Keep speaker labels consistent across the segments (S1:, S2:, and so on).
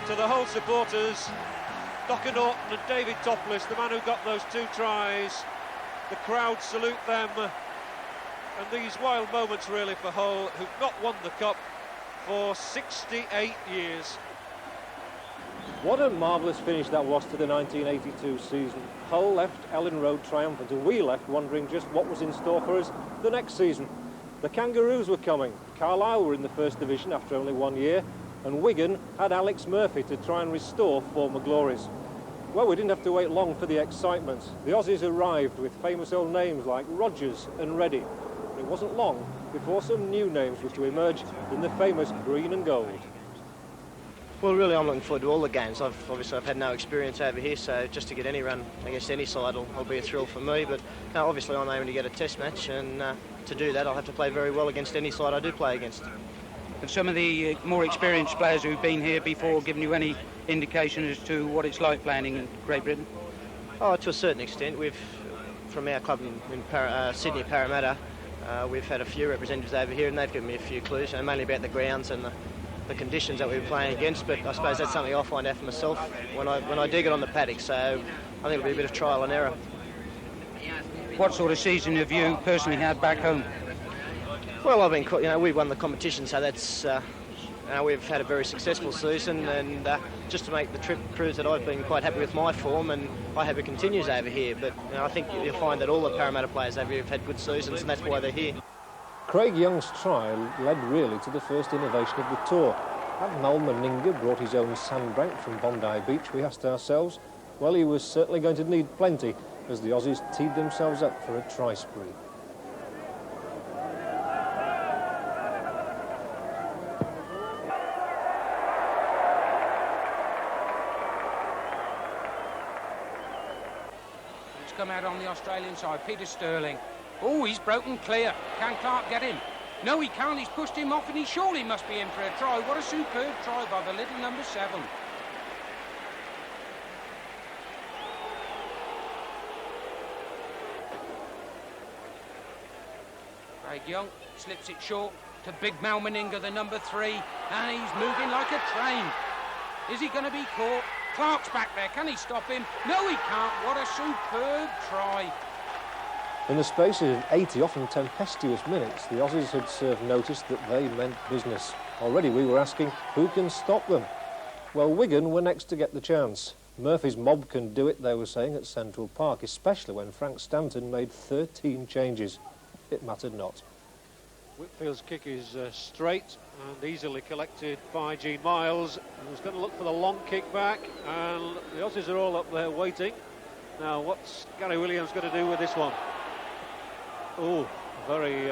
S1: to the whole supporters, Docker Norton and David Topless, the man who got those 2 tries. The crowd salute them, and these wild moments really for Hull, who've not won the Cup for 68 years.
S2: What a marvellous finish that was to the 1982 season. Hull left Ellen Road triumphant, and we left wondering just what was in store for us the next season. The Kangaroos were coming, Carlisle were in the First Division after only 1 year, and Wigan had Alex Murphy to try and restore former glories. Well, we didn't have to wait long for the excitement. The Aussies arrived with famous old names like Rogers and Reddy. But it wasn't long before some new names were to emerge in the famous green and gold.
S3: Well, really, I'm looking forward to all the games. I've had no experience over here, so just to get any run against any side will be a thrill for me. But obviously, I'm aiming to get a test match, and to do that, I'll have to play very well against any side I do play against.
S4: Have some of the more experienced players who've been here before given you any indication as to what it's like playing in Great Britain?
S3: Oh, to a certain extent. From our club in Sydney, Parramatta, we've had a few representatives over here, and they've given me a few clues, mainly about the grounds and the conditions that we were playing against. But I suppose that's something I'll find out for myself when I do get on the paddock. So I think it'll be a bit of trial and error.
S4: What sort of season have you personally had back home?
S3: Well, I've been, we won the competition, so that's. We've had a very successful season, and just to make the trip proves that I've been quite happy with my form, and I hope it continues over here. But I think you'll find that all the Parramatta players over here have had good seasons, and that's why they're here.
S2: Craig Young's try led really to the first innovation of the tour. Had Mal Meninga brought his own sandbank from Bondi Beach, we asked ourselves, well, he was certainly going to need plenty as the Aussies teed themselves up for a try spree.
S4: Come out on the Australian side, Peter Sterling. Oh, he's broken clear. Can Clark get him? No, he can't. He's pushed him off, and he surely must be in for a try. What a superb try by the little number 7. Craig Young slips it short to big Mal Meninga, the number 3, and he's moving like a train. Is he going to be caught? Clark's back there. Can he stop him? No, he can't. What a superb try.
S2: In the space of 80 often tempestuous minutes, the Aussies had served notice that they meant business. Already we were asking, who can stop them? Well, Wigan were next to get the chance. Murphy's mob can do it, they were saying, at Central Park, especially when Frank Stanton made 13 changes. It mattered not.
S1: Whitfield's kick is straight and easily collected by Gene Miles, who's going to look for the long kick back, and the Aussies are all up there waiting. Now, what's Gary Williams going to do with this one? Oh, very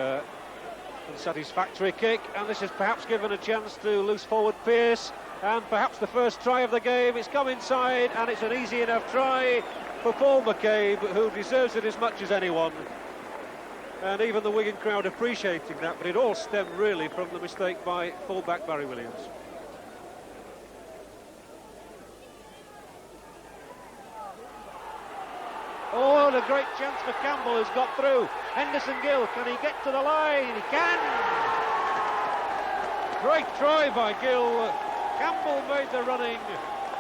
S1: unsatisfactory kick, and this is perhaps given a chance to loose forward Pearce, and perhaps the first try of the game. It's come inside, and it's an easy enough try for Paul McCabe, who deserves it as much as anyone. And even the Wigan crowd appreciating that, but it all stemmed really from the mistake by fullback Barry Williams. Oh, and a great chance for Campbell, who's got through. Henderson Gill, can he get to the line? He can! Great try by Gill. Campbell made the running.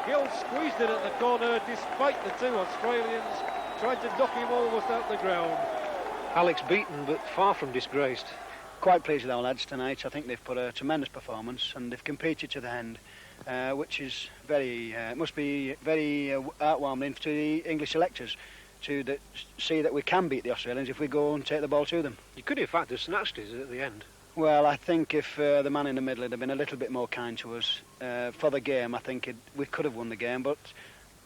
S1: Gill squeezed it at the corner, despite the 2 Australians tried to knock him almost out the ground.
S5: Alex beaten, but far from disgraced. Quite pleased with our lads tonight. I think they've put a tremendous performance, and they've competed to the end, which is must be very heartwarming to the English electors to see that we can beat the Australians if we go and take the ball to them.
S1: You could in fact have snatched it at the end.
S5: Well, I think if the man in the middle had been a little bit more kind to us for the game, I think we could have won the game, but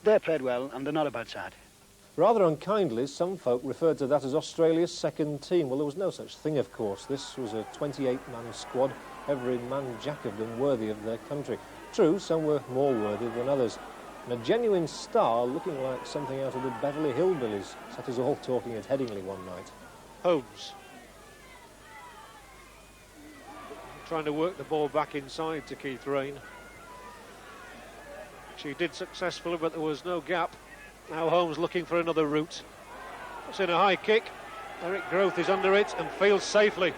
S5: they played well and they're not a bad side.
S2: Rather unkindly, some folk referred to that as Australia's second team. Well, there was no such thing, of course. This was a 28-man squad, every man jack of them worthy of their country. True, some were more worthy than others. And a genuine star looking like something out of the Beverly Hillbillies set us all talking at Headingley one night.
S1: Holmes trying to work the ball back inside to Keith Rain. She did successfully, but there was no gap. Now Holmes looking for another route. It's in a high kick. Eric Groth is under it and fields safely.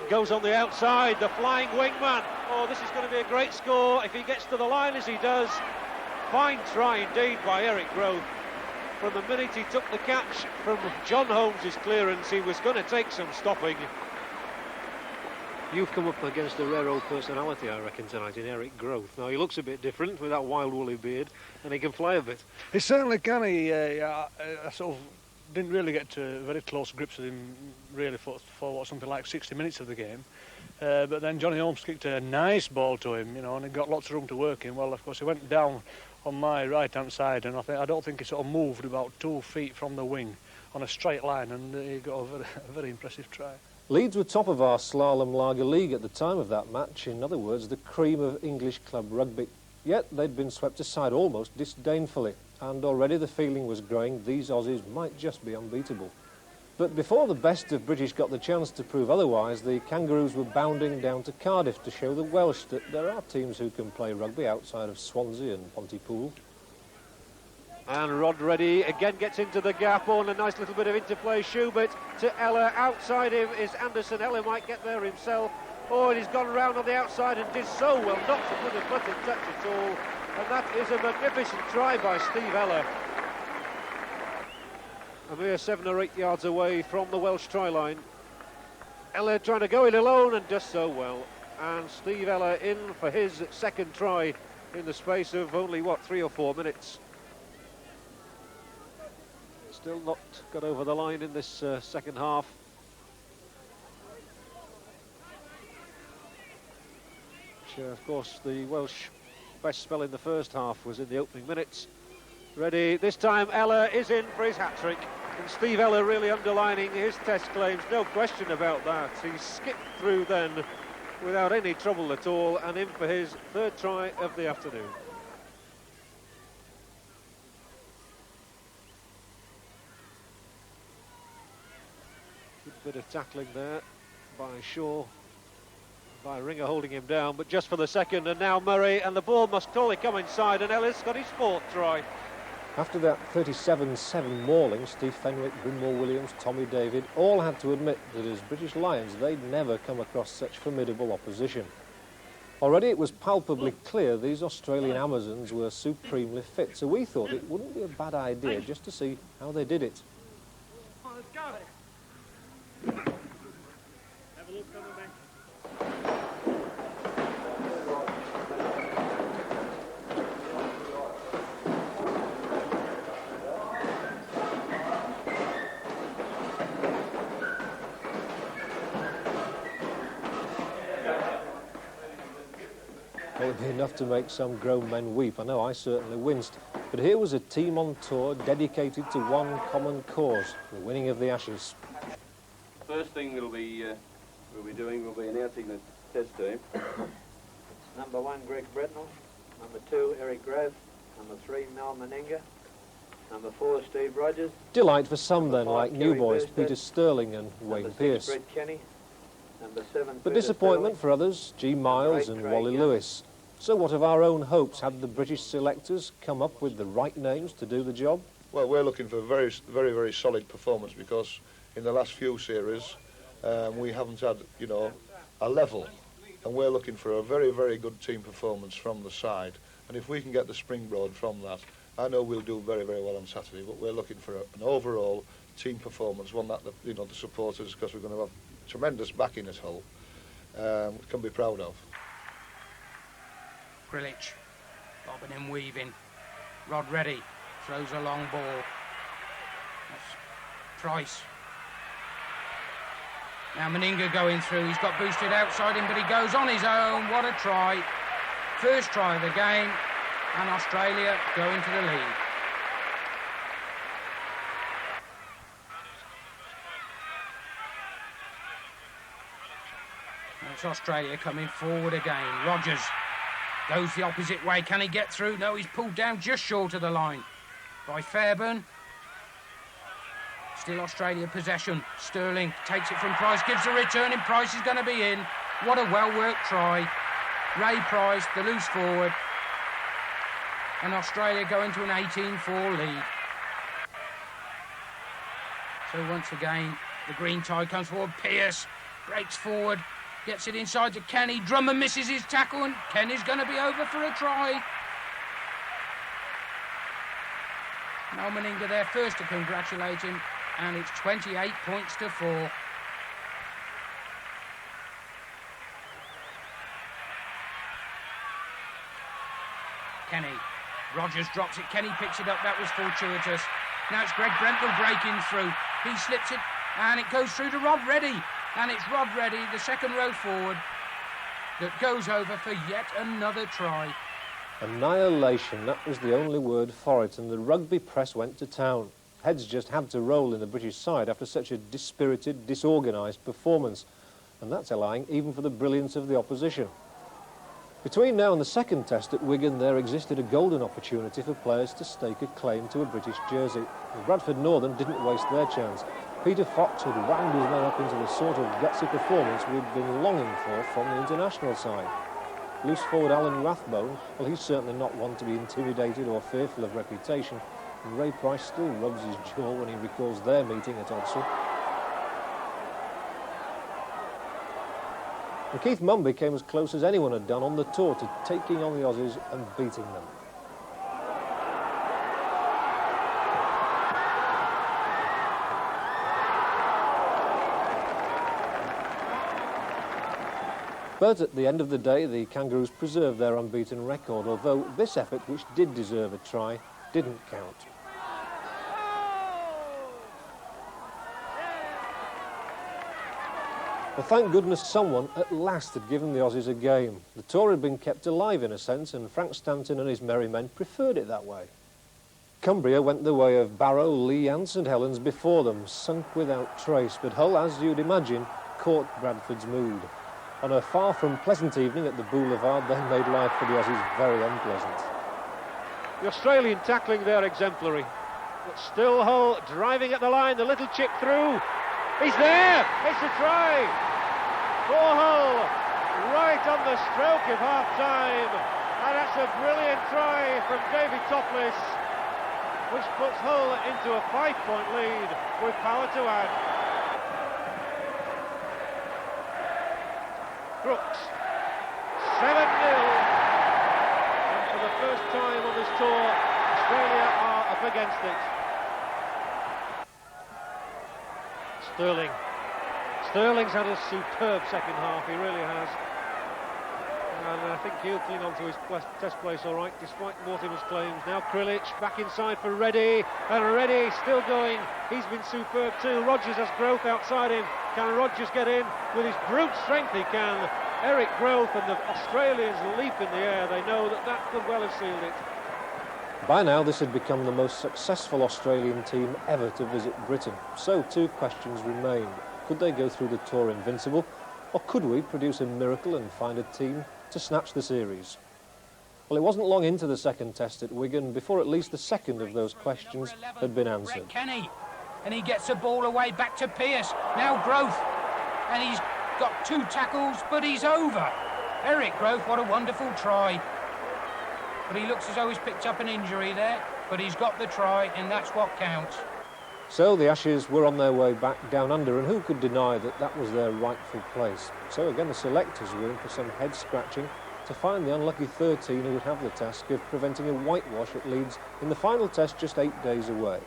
S1: Goes on the outside, the flying wingman. Oh, this is going to be a great score if he gets to the line as he does. Fine try indeed by Eric Grove. From the minute he took the catch from John Holmes' clearance, he was going to take some stopping. You've come up against a rare old personality, I reckon, tonight in Eric Grove. Now, he looks a bit different with that wild woolly beard, and he can fly a bit.
S6: He certainly can. I sort of didn't really get to very close grips with him, really, for something like 60 minutes of the game. But then Johnny Holmes kicked a nice ball to him, you know, and he got lots of room to work in. Well, of course, he went down on my right-hand side, and I don't think he sort of moved about 2 feet from the wing on a straight line, and he got a very impressive try.
S2: Leeds were top of our Slalom Lager League at the time of that match, in other words, the cream of English club rugby. Yet they'd been swept aside almost disdainfully, and already the feeling was growing these Aussies might just be unbeatable. But before the best of British got the chance to prove otherwise, the Kangaroos were bounding down to Cardiff to show the Welsh that there are teams who can play rugby outside of Swansea and Pontypool.
S1: And Rod Reddy again gets into the gap on a nice little bit of interplay. Schubert to Ella. Outside him is Anderson. Ella might get there himself. Oh, and he's gone round on the outside and did so well not to put a foot in touch at all. And that is a magnificent try by Steve Ella. A mere 7 or 8 yards away from the Welsh try line. Ella trying to go it alone and does so well. And Steve Ella in for his second try in the space of only, 3 or 4 minutes. Still not got over the line in this second half. Which, of course, the Welsh best spell in the first half was in the opening minutes. Ready, this time Ella is in for his hat-trick. And Steve Ella really underlining his test claims, no question about that. He skipped through then without any trouble at all and in for his third try of the afternoon. Bit of tackling there by Shaw, by Ringer holding him down, but just for the second, and now Murray, and the ball must surely come inside, and Ellis got his fourth try.
S2: After that 37-7 mauling, Steve Fenwick, Brynmore Williams, Tommy David all had to admit that as British Lions they'd never come across such formidable opposition. Already it was palpably clear these Australian Amazons were supremely fit, so we thought it wouldn't be a bad idea just to see how they did it.
S7: Let's go. Have a look coming back.
S2: It would be enough to make some grown men weep. I know I certainly winced. But here was a team on tour dedicated to one common cause, the winning of the Ashes.
S8: First thing we'll be doing will be announcing the test team.
S9: Number 1, Greg Bretnell. Number 2, Eric Grove. Number 3, Mal Meninga. Number 4, Steve Rogers.
S2: Delight for some then, like
S9: Kerry
S2: new boys
S9: Burstead.
S2: Peter Sterling and Wayne
S9: Number 6,
S2: Pearce.
S9: Brett Kenny. Number 7,
S2: But
S9: Peter
S2: disappointment
S9: Sterling.
S2: for others, G. Miles and
S9: Craig
S2: Wally
S9: Young.
S2: Lewis. So what of our own hopes? Had the British selectors come up with the right names to do the job?
S10: Well, we're looking for a very, very solid performance because in the last few series we haven't had, a level. And we're looking for a very, very good team performance from the side. And if we can get the springboard from that, I know we'll do very, very well on Saturday, but we're looking for an overall team performance, one that the supporters, because we're going to have tremendous backing at Hull, can be proud of.
S4: Grillage, bobbing and weaving. Rod Reddy throws a long ball. That's Price. Now Meninga going through. He's got boosted outside him, but he goes on his own. What a try. First try of the game, and Australia go into the lead. It's Australia coming forward again. Rogers goes the opposite way. Can he get through? No, he's pulled down just short of the line by Fairburn. Still Australia possession. Sterling takes it from Price, gives a return, and Price is going to be in. What a well-worked try. Ray Price, the loose forward. And Australia go into an 18-4 lead. So once again, the green tie comes forward. Pearce breaks forward. Gets it inside to Kenny. Drummer misses his tackle and Kenny's going to be over for a try. Mal Meninga there first to congratulate him, and it's 28 points to 4. Kenny. Rogers drops it. Kenny picks it up. That was fortuitous. Now it's Greg Brentford breaking through. He slips it, and it goes through to Rob Reddy. And it's Rob Reddy, the second row forward, that goes over for yet another try.
S2: Annihilation, that was the only word for it, and the rugby press went to town. Heads just had to roll in the British side after such a dispirited, disorganised performance, and that's allaying even for the brilliance of the opposition. Between now and the second test at Wigan, there existed a golden opportunity for players to stake a claim to a British jersey. And Bradford Northern didn't waste their chance. Peter Fox had wound his men up into the sort of gutsy performance we'd been longing for from the international side. Loose forward Alan Rathbone, well, he's certainly not one to be intimidated or fearful of reputation, and Ray Price still rubs his jaw when he recalls their meeting at Odsal. And Keith Mumby came as close as anyone had done on the tour to taking on the Aussies and beating them. But at the end of the day, the Kangaroos preserved their unbeaten record, although this effort, which did deserve a try, didn't count. Well, thank goodness someone at last had given the Aussies a game. The tour had been kept alive in a sense, and Frank Stanton and his merry men preferred it that way. Cumbria went the way of Barrow, Lee and St Helens before them, sunk without trace, but Hull, as you'd imagine, caught Bradford's mood. On a far from pleasant evening at the Boulevard, they made life for the Aussies very unpleasant.
S1: The Australian tackling there exemplary. But still Hull driving at the line, the little chip through. He's there! It's a try! For Hull, right on the stroke of half-time. And that's a brilliant try from David Topless, which puts Hull into a 5-point lead with power to add. Brooks, 7-0. And for the first time on this tour, Australia are up against it. Sterling's had a superb second half, he really has. And I think he'll cling on to his test place all right, despite Mortimer's claims. Now Krilic back inside for Reddy, and Reddy still going. He's been superb too. Rogers has Growth outside him. Can Rogers get in? With his brute strength he can. Eric Growth and the Australians leap in the air. They know that that could well have sealed it.
S2: By now, this had become the most successful Australian team ever to visit Britain. So, two questions remained. Could they go through the tour invincible? Or could we produce a miracle and find a team to snatch the series? Well, it wasn't long into the second test at Wigan before at least the second of those questions had been answered.
S4: Kenny, and he gets the ball away back to Pearce. Now Growth, and he's got 2 tackles, but he's over. Eric Growth, what a wonderful try. But he looks as though he's picked up an injury there, but he's got the try, and that's what counts.
S2: So the Ashes were on their way back down under, and who could deny that that was their rightful place? So again, the selectors were in for some head-scratching to find the unlucky 13 who would have the task of preventing a whitewash at Leeds in the final test just 8 days away.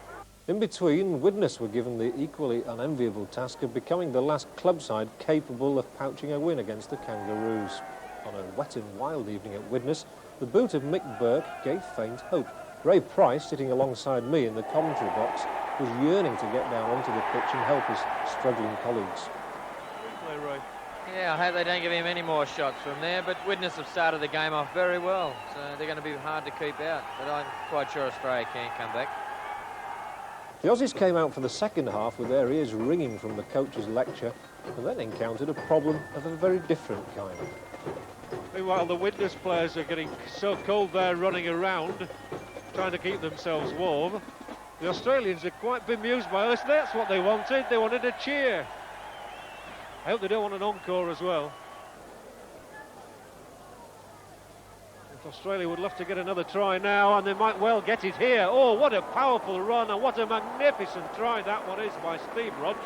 S2: In between, Widnes were given the equally unenviable task of becoming the last club side capable of pouching a win against the Kangaroos. On a wet and wild evening at Widnes, the boot of Mick Burke gave faint hope. Ray Price, sitting alongside me in the commentary box, was yearning to get down onto the pitch and help his struggling colleagues.
S11: Yeah, I hope they don't give him any more shots from there, but Widnes have started the game off very well, so they're going to be hard to keep out, but I'm quite sure Australia can come back.
S2: The Aussies came out for the second half with their ears ringing from the coach's lecture, and then encountered a problem of a very different kind.
S1: Meanwhile, the Widnes players are getting so cold there running around, trying to keep themselves warm. The Australians are quite bemused by this. That's what they wanted. They wanted a cheer. I hope they don't want an encore as well. If Australia would love to get another try now, and they might well get it here. Oh, what a powerful run, and what a magnificent try that one is by Steve Rogers.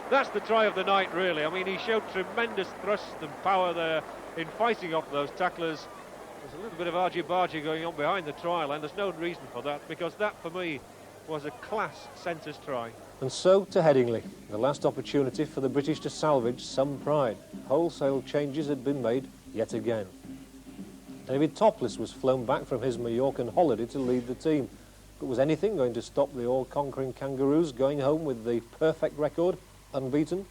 S1: That's the try of the night, really. I mean, he showed tremendous thrust and power there in fighting off those tacklers. There's a little bit of argy-bargy going on behind the trial, and there's no reason for that, because that, for me, was a class centres try.
S2: And so to Headingley, the last opportunity for the British to salvage some pride. Wholesale changes had been made yet again. David Topless was flown back from his Mallorcan holiday to lead the team. But was anything going to stop the all-conquering Kangaroos going home with the perfect record, unbeaten?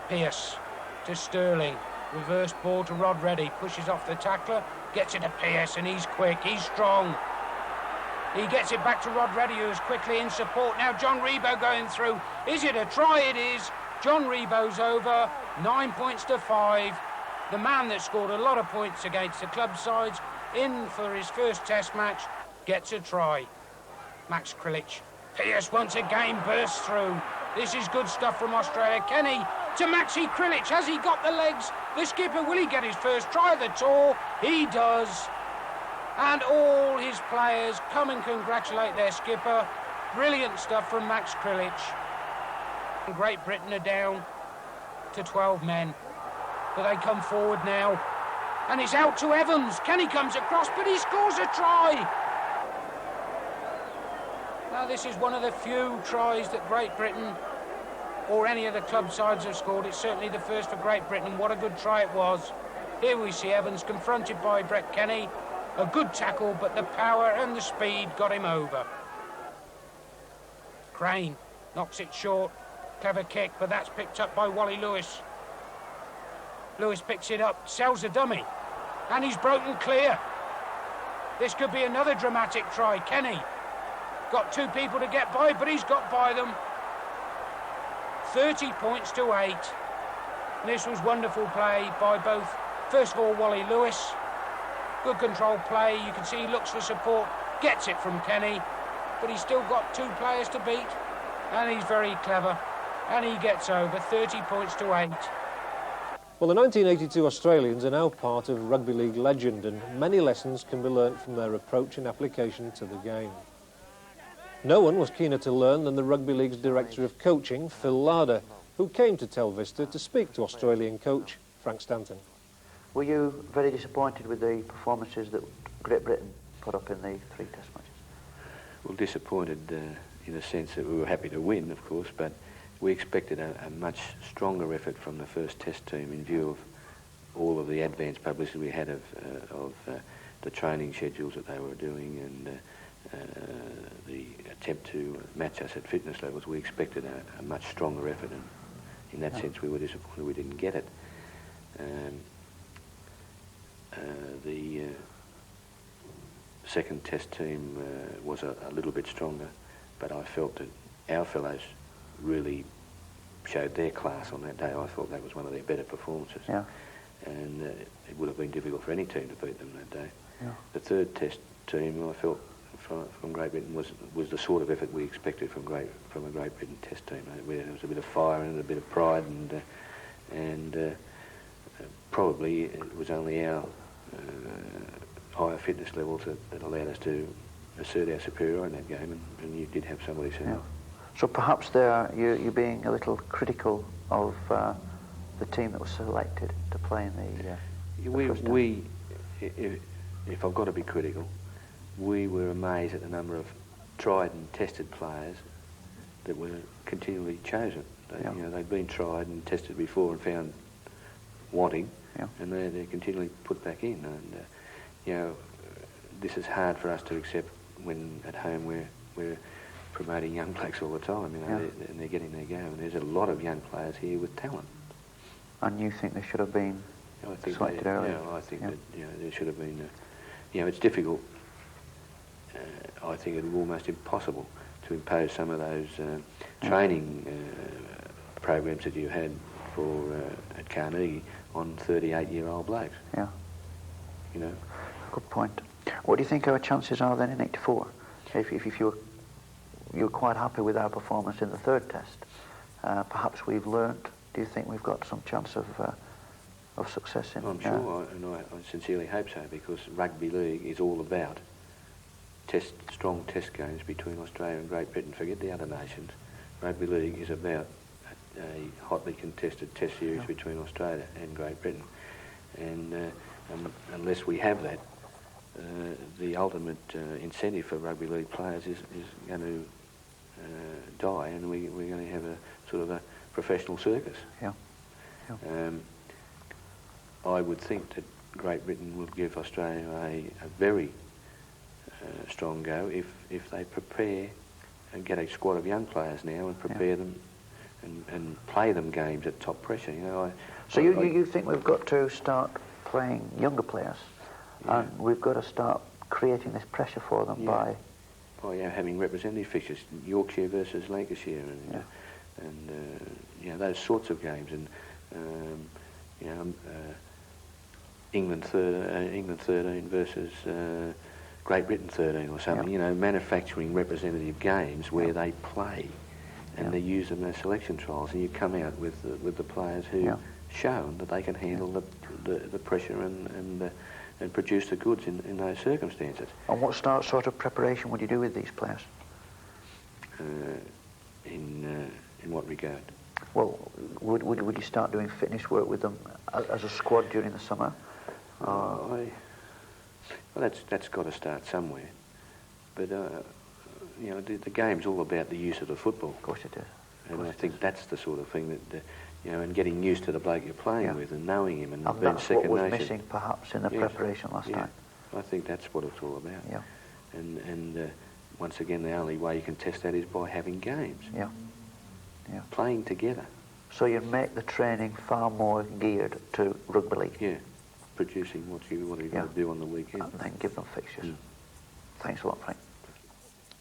S4: Pearce to Sterling. Reverse ball to Rod Reddy. Pushes off the tackler. Gets it to Pearce, and he's quick. He's strong. He gets it back to Rod Reddy, who's quickly in support. Now John Rebo going through. Is it a try? It is. John Rebo's over. 9 points to 5. The man that scored a lot of points against the club sides, in for his first test match, gets a try. Max Krilich. Pearce once again bursts through. This is good stuff from Australia. Kenny to Maxi Krilich. Has he got the legs? The skipper, will he get his first try of the tour? He does. And all his players come and congratulate their skipper. Brilliant stuff from Max Krilich. Great Britain are down to 12 men. But they come forward now. And it's out to Evans. Kenny comes across, but he scores a try. Now, this is one of the few tries that Great Britain or any of the club sides have scored. It's certainly the first for Great Britain. What a good try it was. Here we see Evans confronted by Brett Kenny. A good tackle, but the power and the speed got him over. Crane knocks it short. Clever kick, but that's picked up by Wally Lewis. Lewis picks it up, sells a dummy, and he's broken clear. This could be another dramatic try. Kenny got two people to get by, but he's got by them. 30 points to 8. And this was wonderful play by both, first of all, Wally Lewis. Good control play. You can see he looks for support, gets it from Kenny, but he's still got 2 players to beat, and he's very clever, and he gets over. 30 points to 8.
S2: Well, the 1982 Australians are now part of rugby league legend, and many lessons can be learnt from their approach and application to the game. No one was keener to learn than the Rugby League's Director of Coaching, Phil Larder, who came to Tel Vista to speak to Australian coach Frank Stanton.
S12: Were you very disappointed with the performances that Great Britain put up in the 3 test matches?
S13: Well, disappointed in the sense that we were happy to win, of course, but we expected a much stronger effort from the first test team in view of all of the advanced publicity we had of the training schedules that they were doing and the attempt to match us at fitness levels. We expected a much stronger effort, and in that sense we were disappointed we didn't get it. The second test team was a little bit stronger, but I felt that our fellows really showed their class on that day. I thought that was one of their better performances.
S12: Yeah.
S13: And it would have been difficult for any team to beat them that day.
S12: Yeah.
S13: The third test team, I felt, from Great Britain was the sort of effort we expected from a Great Britain test team. There was a bit of fire and a bit of pride, and probably it was only our higher fitness levels that allowed us to assert our superiority in that game, and you did have somebody say.
S12: Yeah. So perhaps there you're being a little critical of the team that was selected to play in the
S13: if I've got to be critical, we were amazed at the number of tried and tested players that were continually chosen. They'd been tried and tested before and found wanting, and they're continually put back in. And this is hard for us to accept when at home we're promoting young blokes all the time. And they're getting their go. And there's a lot of young players here with talent.
S12: And you think they should have been selected earlier?
S13: I think that there should have been. It's difficult. I think it's almost impossible to impose some of those training programs that you had for at Carnegie on 38-year-old blokes.
S12: Yeah. Good point. What do you think our chances are then in '84? If you were quite happy with our performance in the third test, perhaps we've learnt. Do you think we've got some chance of success in?
S13: I'm sure, and I sincerely hope so, because rugby league is all about strong test games between Australia and Great Britain. Forget the other nations. Rugby League is about a hotly contested test series between Australia and Great Britain. And unless we have that, the ultimate incentive for rugby league players is going to die, and we're going to have a sort of a professional circus.
S12: Yeah.
S13: I would think that Great Britain would give Australia a very strong go if they prepare and get a squad of young players now and prepare them and play them games at top pressure. You know,
S12: So you think we've got to start playing younger players, and we've got to start creating this pressure for them by
S13: having representative fixtures, Yorkshire versus Lancashire, and those sorts of games, and England 13 versus Great Britain 13 or something. You know, manufacturing representative games where they play, and they use them as selection trials, and you come out with the players who shown that they can handle the pressure and produce the goods in those circumstances.
S12: And what sort of preparation would you do with these players?
S13: In what regard?
S12: Well, would you start doing fitness work with them as a squad during the summer?
S13: Well, that's got to start somewhere. But the game's all about the use of the football.
S12: Of course it is.
S13: And I think that's the sort of thing that and getting used to the bloke you're playing with and knowing him and being
S12: that's
S13: second
S12: what was
S13: nature.
S12: missing perhaps in the preparation last night.
S13: I think that's what it's all about.
S12: Yeah.
S13: And once again, the only way you can test that is by having games.
S12: Yeah.
S13: Playing together.
S12: So you make the training far more geared to rugby league.
S13: Yeah. Producing what you've got to do on the weekend.
S12: And then give them fixtures. Thanks a lot, Frank.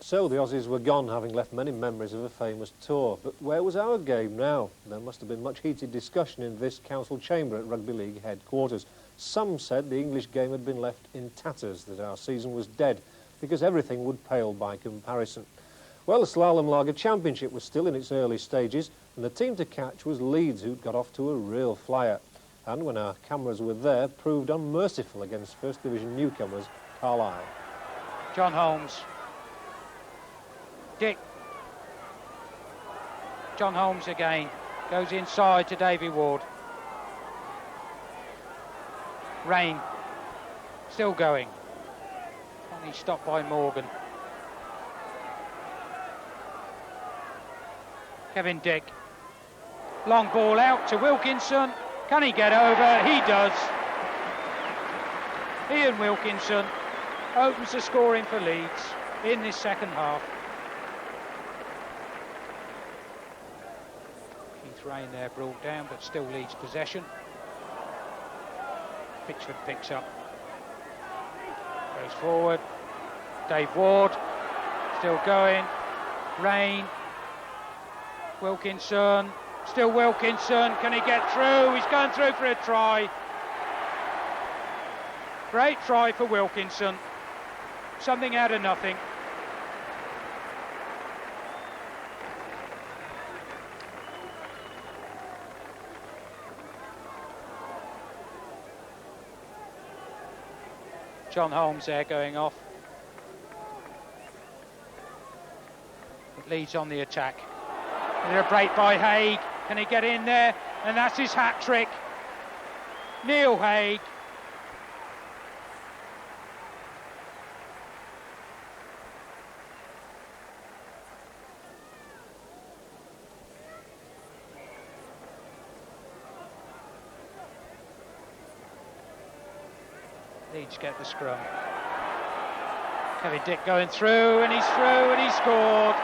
S2: So the Aussies were gone, having left many memories of a famous tour. But where was our game now? There must have been much heated discussion in this council chamber at Rugby League headquarters. Some said the English game had been left in tatters, that our season was dead, because everything would pale by comparison. Well, the Slalom Lager Championship was still in its early stages, and the team to catch was Leeds, who'd got off to a real flyer. And when our cameras were there, proved unmerciful against First Division newcomers Carlisle.
S4: John Holmes. Dick. John Holmes again. Goes inside to Davy Ward. Rain. Still going. Finally stopped by Morgan. Kevin Dick. Long ball out to Wilkinson. Can he get over? He does. Ian Wilkinson opens the scoring for Leeds in this second half. Keith Rain there brought down, but still Leeds possession. Pitchford picks up. Goes forward. Dave Ward still going. Rain. Wilkinson. Still Wilkinson. Can he get through? He's going through for a try. Great try for Wilkinson. Something out of nothing. John Holmes there going off. It leads on the attack. And a break by Haig. Can he get in there? And that's his hat-trick. Neil Haig. Leeds get the scrum. Kevin Dick going through, and he's through, and he scored.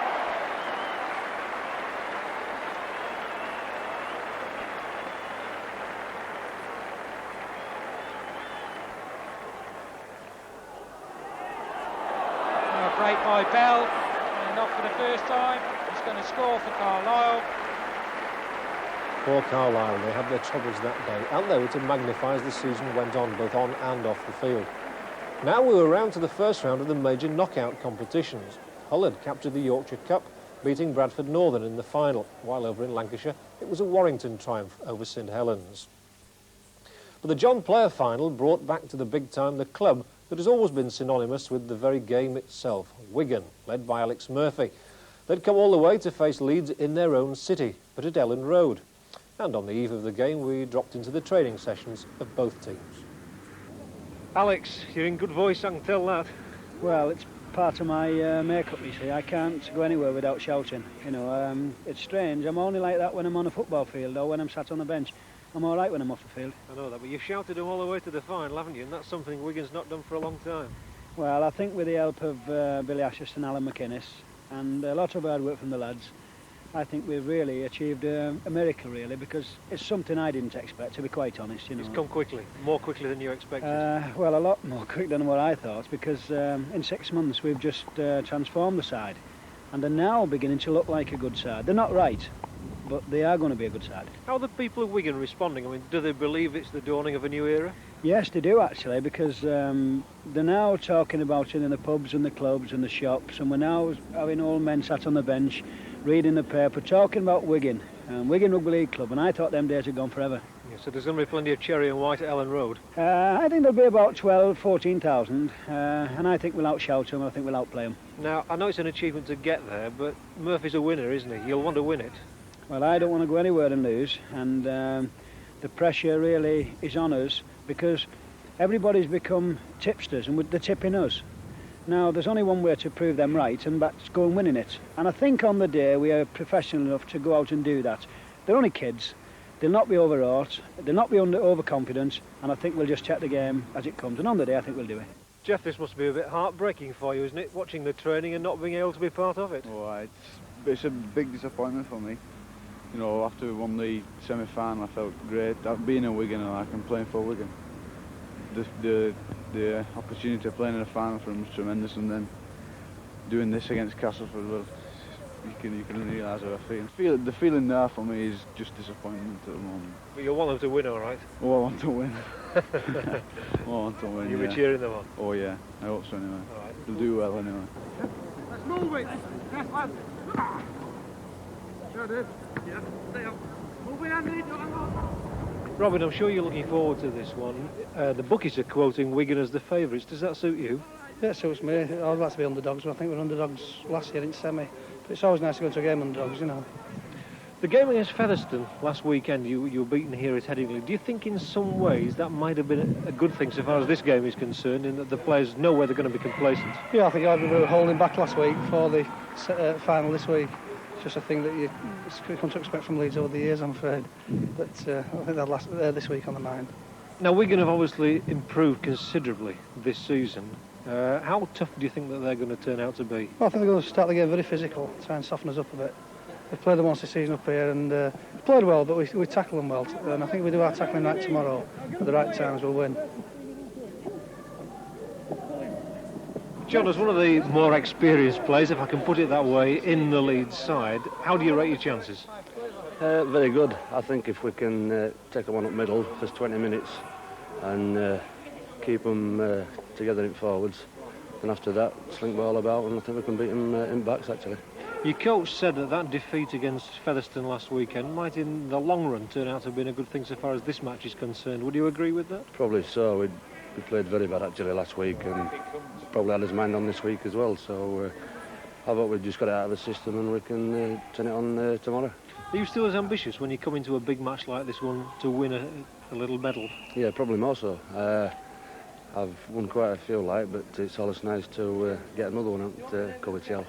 S4: Break by Bell, and not for the first time. He's going to score for Carlisle.
S2: For Carlisle, they had their troubles that day, and they were to magnify as the season went on, both on and off the field. Now we were round to the first round of the major knockout competitions. Hull had captured the Yorkshire Cup, beating Bradford Northern in the final, while over in Lancashire it was a Warrington triumph over St Helens. But the John Player final brought back to the big time the club that has always been synonymous with the very game itself, Wigan, led by Alex Murphy. They'd come all the way to face Leeds in their own city, but at Ellen Road. And on the eve of the game, we dropped into the training sessions of both teams.
S1: Alex, you're in good voice, I can tell that.
S5: Well, it's part of my makeup, you see. I can't go anywhere without shouting. You know, it's strange. I'm only like that when I'm on a football field or when I'm sat on the bench. I'm all right when I'm off the field.
S1: I know that, but you've shouted them all the way to the final, haven't you? And that's something Wigan's not done for a long time.
S5: Well, I think with the help of Billy Ashurst and Alan McInnes and a lot of hard work from the lads, I think we've really achieved a miracle, really, because it's something I didn't expect, to be quite honest. You know,
S1: it's come quickly, more quickly than you expected.
S5: Well, a lot more quick than what I thought, because in 6 months we've just transformed the side, and they're now beginning to look like a good side. They're not right, but they are going to be a good side.
S1: How are the people of Wigan responding? I mean, do they believe it's the dawning of a new era?
S5: Yes, they do actually, because they're now talking about it in the pubs and the clubs and the shops, and we're now having old men sat on the bench reading the paper, talking about Wigan, Wigan Rugby League Club, and I thought them days had gone forever.
S1: Yeah, so there's going to be plenty of cherry and white at Ellen Road?
S5: I think there'll be about 12, 14,000, and I think we'll outshout them, I think we'll outplay them.
S1: Now, I know it's an achievement to get there, but Murphy's a winner, isn't he? You'll want to win it.
S5: Well, I don't want to go anywhere and lose, and the pressure really is on us, because everybody's become tipsters, and they're tipping us. Now, there's only one way to prove them right, and that's go and winning it. And I think on the day we are professional enough to go out and do that. They're only kids. They'll not be overwrought. They'll not be overconfident. And I think we'll just check the game as it comes. And on the day, I think we'll do it.
S1: Jeff, this must be a bit heartbreaking for you, isn't it? Watching the training and not being able to be part of it.
S14: Oh, it's a big disappointment for me. You know, after we won the semi-final, I felt great. I've been in Wigan and I'm playing for Wigan. The opportunity of playing in a final for him was tremendous, and then doing this against Castleford, well, you can realise how I feel. The feeling there for me is just disappointment at the moment.
S1: But you'll want them to win, all right?
S14: Oh, I want to win. I want to win.
S1: You'll be cheering them on?
S14: Oh yeah, I hope so anyway.
S1: All right.
S14: They'll do well anyway.
S7: Let's move it. Yes, lads. Sure did. Yeah, stay up. Move it, Andy. Don't hang on.
S1: Robin, I'm sure you're looking forward to this one. The bookies are quoting Wigan as the favourites. Does that suit you?
S15: Yeah, it suits me. I'd like to be underdogs, but I think we were underdogs last year in semi. But it's always nice to go to a game underdogs, you know.
S1: The game against Featherstone last weekend, you were beaten here at Headingley. Do you think in some ways that might have been a good thing so far as this game is concerned, in that the players know where they're going to be complacent?
S15: Yeah, I think we were holding back last week for the final this week. It's just a thing that you come to expect from Leeds over the years, I'm afraid. But I think they'll last this week on the mind.
S1: Now, Wigan have obviously improved considerably this season. How tough do you think that they're going to turn out to be?
S15: Well, I think they're going to start the game very physical, try and soften us up a bit. We've played them once this season up here, and we played well, but we tackle them well. And I think we do our tackling right tomorrow at the right times, we'll win.
S1: John, as one of the more experienced players, if I can put it that way, in the Leeds side, how do you rate your chances?
S16: Very good. I think if we can take the one up middle for 20 minutes and keep them together in forwards, and after that slink ball about, and I think we can beat them in backs actually.
S1: Your coach said that defeat against Featherstone last weekend might in the long run turn out to have been a good thing so far as this match is concerned. Would you agree with that?
S16: Probably so. We played very bad actually last week, and probably had his mind on this week as well, so I thought we've just got it out of the system and we can turn it on tomorrow.
S1: Are you still as ambitious when you come into a big match like this one to win a little medal?
S16: Yeah, probably more so. I've won quite a few like, but it's always nice to get another one at College Hill.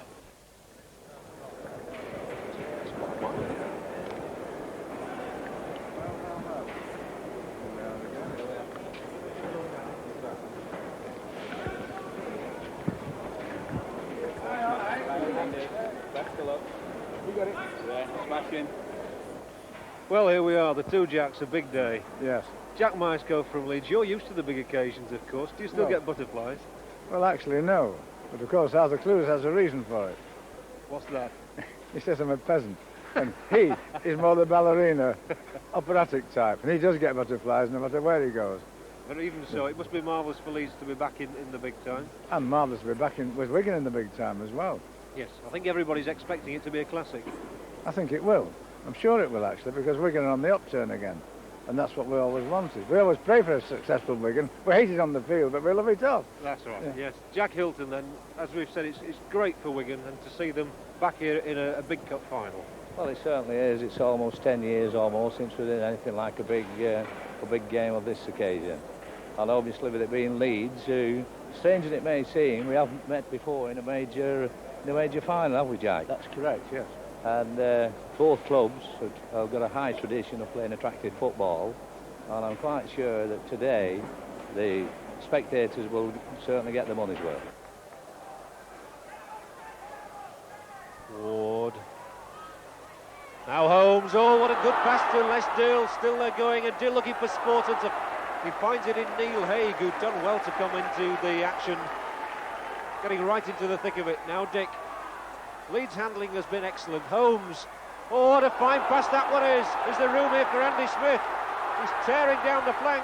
S1: Well, here we are, the two Jacks, a big day.
S17: Yes.
S1: Jack Mysco from Leeds, you're used to the big occasions, of course. Do you still get butterflies?
S17: Well, actually, no. But, of course, Arthur Clues has a reason for it.
S1: What's that?
S17: He says I'm a peasant. And he is more the ballerina, operatic type. And he does get butterflies no matter where he goes.
S1: But even so, it must be marvellous for Leeds to be back in the big time.
S17: And marvellous to be back with Wigan in the big time as well.
S1: Yes, I think everybody's expecting it to be a classic.
S17: I think it will. I'm sure it will, actually, because Wigan are on the upturn again. And that's what we always wanted. We always pray for a successful Wigan. We hate it on the field, but we love it off.
S1: That's right, yes. Jack Hilton, then, as we've said, it's great for Wigan, and to see them
S2: back here in a big cup final.
S17: Well, it certainly is. It's almost 10 years since we did anything like a big game of this occasion. And obviously with it being Leeds, who, strange as it may seem, we haven't met before in a major final, have we, Jack?
S2: That's correct, yes.
S17: And both clubs have got a high tradition of playing attractive football, and I'm quite sure that today the spectators will certainly get their money's worth.
S1: Ward. Now Holmes. Oh, what a good pass to Les Dill. Still they're going, and Dill looking for Sporter. He finds it in Neil Haig, who'd done well to come into the action. Getting right into the thick of it. Now Dick. Leeds handling has been excellent. Holmes. Oh, what a fine pass that one is. Is there room here for Andy Smith? He's tearing down the flank.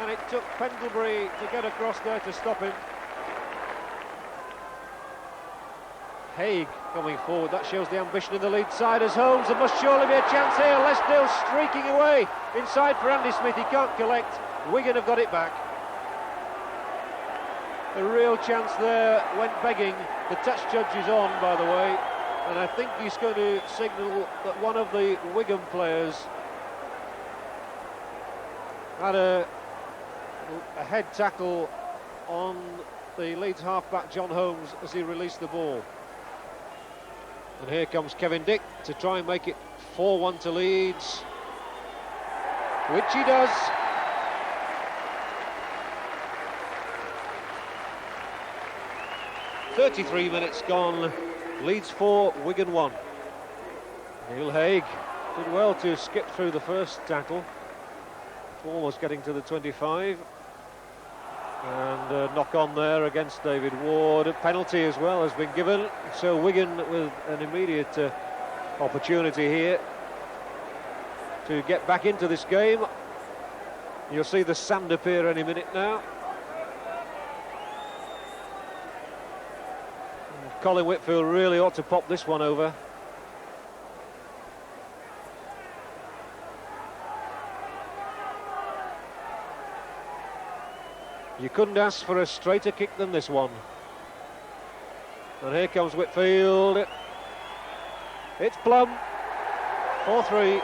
S1: And it took Pendlebury to get across there to stop him. Haig coming forward. That shows the ambition in the lead side as Holmes. There must surely be a chance here. Les Dill streaking away. Inside for Andy Smith. He can't collect. Wigan have got it back. A real chance there went begging. The touch judge is on, by the way, and I think he's going to signal that one of the Wigan players had a head tackle on the Leeds halfback John Holmes as he released the ball. And here comes Kevin Dick to try and make it 4-1 to Leeds, which he does. .33 minutes gone, Leeds 4, Wigan 1. Neil Haig did well to skip through the first tackle, almost getting to the 25. And knock on there against David Ward. A penalty as well has been given, so Wigan with an immediate opportunity here to get back into this game. You'll see the sand appear any minute now. Colin Whitfield really ought to pop this one over. You couldn't ask for a straighter kick than this one. And here comes Whitfield. It's Plum. 4-3.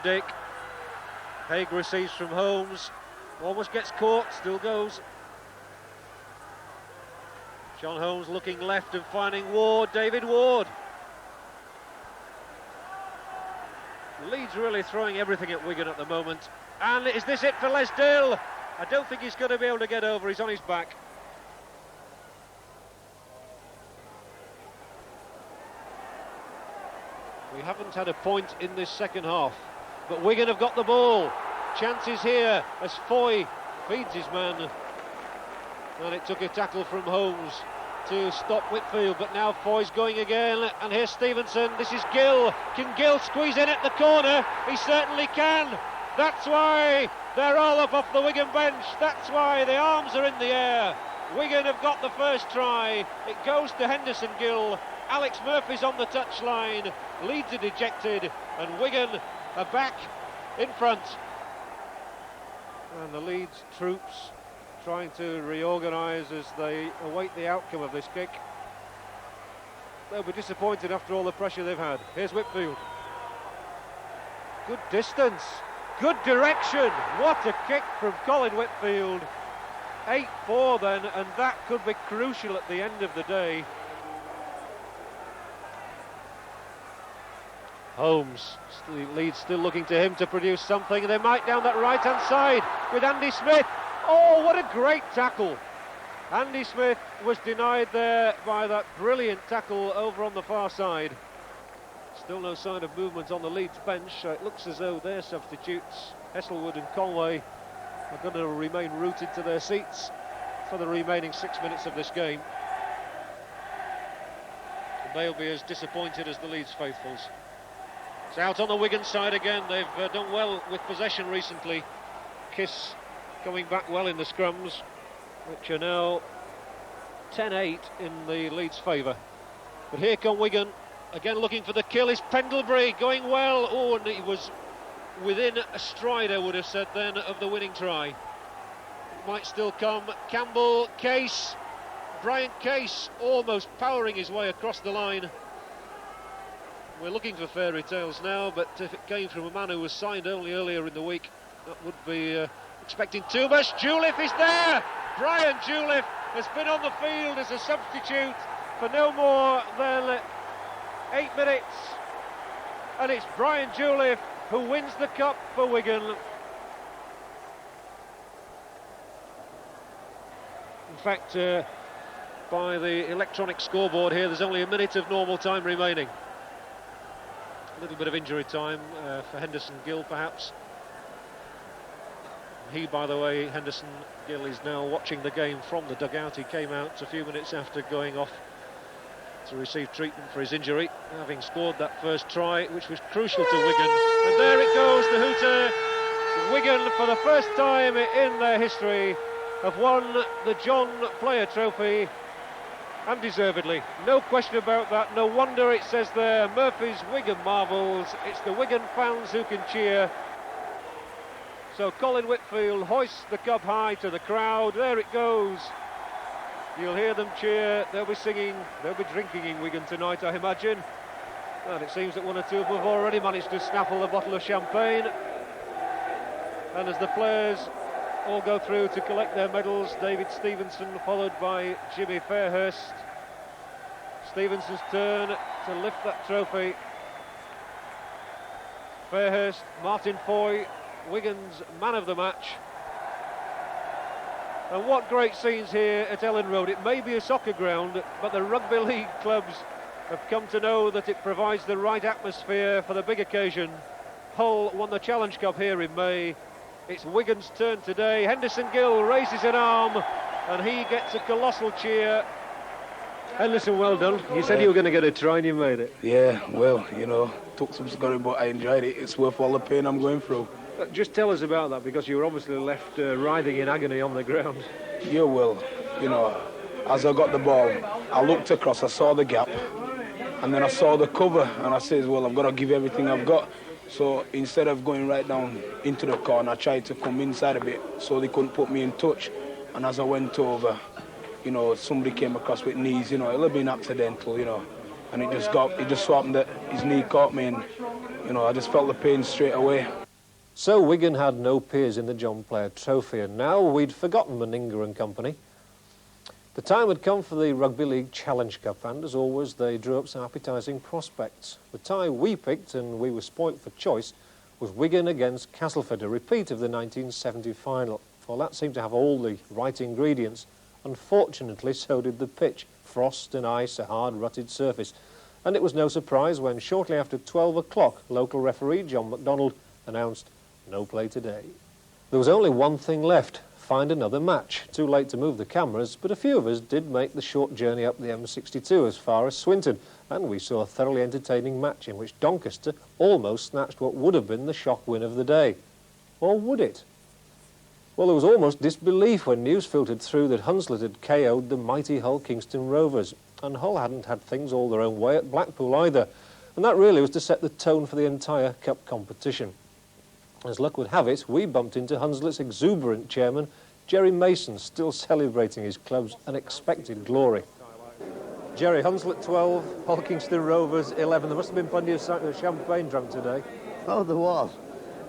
S1: Dick. Haig receives from Holmes. Almost gets caught, still goes. John Holmes looking left and finding Ward, David Ward. Leeds really throwing everything at Wigan at the moment. And is this it for Les Dill? I don't think he's going to be able to get over. He's on his back. We haven't had a point in this second half, but Wigan have got the ball. Chances here as Foy feeds his man. And it took a tackle from Holmes to stop Whitfield, but now Foy's going again, and here's Stevenson. This is Gill. Can Gill squeeze in at the corner? He certainly can. That's why they're all up off the Wigan bench. That's why the arms are in the air. Wigan have got the first try. It goes to Henderson Gill. Alex Murphy's on the touchline. Leeds are dejected, and Wigan are back in front. And the Leeds troops trying to reorganise as they await the outcome of this kick. They'll be disappointed after all the pressure they've had. Here's Whitfield. Good distance, good direction. What a kick from Colin Whitfield. 8-4 then, and that could be crucial at the end of the day. Holmes, Leeds still looking to him to produce something, and they might down that right-hand side with Andy Smith. Oh, what a great tackle. Andy Smith was denied there by that brilliant tackle over on the far side. Still no sign of movement on the Leeds bench. It looks as though their substitutes, Heselwood and Conway, are going to remain rooted to their seats for the remaining 6 minutes of this game. And they'll be as disappointed as the Leeds faithfuls. It's out on the Wigan side again. They've done well with possession recently. Kiss coming back well in the scrums, which are now 10-8 in the Leeds' favour. But here come Wigan, again looking for the kill. Is Pendlebury going well? Oh, and he was within a stride, I would have said then, of the winning try. might still come. Campbell, Case, Brian Case almost powering his way across the line. We're looking for fairy tales now, but if it came from a man who was signed only earlier in the week, that would be expecting too much. Juliff is there! Brian Juliff has been on the field as a substitute for no more than 8 minutes. And it's Brian Juliff who wins the cup for Wigan. In fact, by the electronic scoreboard here, there's only a minute of normal time remaining. A little bit of injury time for Henderson Gill, perhaps. He, by the way, Henderson Gill, is now watching the game from the dugout. He came out a few minutes after going off to receive treatment for his injury, having scored that first try, which was crucial to Wigan. And there it goes, the hooter. Wigan, for the first time in their history, have won the John Player Trophy, and deservedly. No question about that. No wonder it says there, Murphy's Wigan Marvels. It's the Wigan fans who can cheer. So Colin Whitfield hoists the cup high to the crowd. There it goes. You'll hear them cheer. They'll be singing. They'll be drinking in Wigan tonight, I imagine. And it seems that one or two of them have already managed to snaffle a bottle of champagne. And as the players all go through to collect their medals, David Stevenson followed by Jimmy Fairhurst. Stevenson's turn to lift that trophy. Fairhurst, Martin Foy, Wigan's man of the match. And what great scenes here at Ellen Road. It may be a soccer ground, but the rugby league clubs have come to know that it provides the right atmosphere for the big occasion. Hull won the Challenge Cup here in May. It's Wigan's turn today. Henderson Gill raises an arm and he gets a colossal cheer. Henderson, well done. You said you were going to get a try and you made it.
S18: Yeah, well, you know, took some scoring, but I enjoyed it. It's worth all the pain I'm going through.
S2: Just tell us about that, because you were obviously left writhing in agony on the ground.
S18: Yeah, well, you know, as I got the ball, I looked across, I saw the gap, and then I saw the cover, and I said, well, I've got to give everything I've got. So instead of going right down into the corner, I tried to come inside a bit so they couldn't put me in touch. And as I went over, you know, somebody came across with knees, you know, it'll have been accidental, you know. And it just so happened that his knee caught me and, you know, I just felt the pain straight away.
S2: So Wigan had no peers in the John Player Trophy, and now we'd forgotten Meninga and company. The time had come for the Rugby League Challenge Cup, and as always, they drew up some appetising prospects. The tie we picked, and we were spoilt for choice, was Wigan against Castleford, a repeat of the 1970 final. Well, that seemed to have all the right ingredients. Unfortunately, so did the pitch. Frost and ice, a hard, rutted surface. And it was no surprise when, shortly after 12 o'clock, local referee John MacDonald announced no play today. There was only one thing left. Find another match. Too late to move the cameras, but a few of us did make the short journey up the M62 as far as Swinton, and we saw a thoroughly entertaining match in which Doncaster almost snatched what would have been the shock win of the day. Or would it? Well, there was almost disbelief when news filtered through that Hunslet had KO'd the mighty Hull Kingston Rovers, and Hull hadn't had things all their own way at Blackpool either, and that really was to set the tone for the entire cup competition. As luck would have it, we bumped into Hunslet's exuberant chairman, Jerry Mason, still celebrating his club's unexpected glory. Jerry, Hunslet 12, Hull Kingston Rovers 11. There must have been plenty of champagne drunk today.
S19: Oh, there was.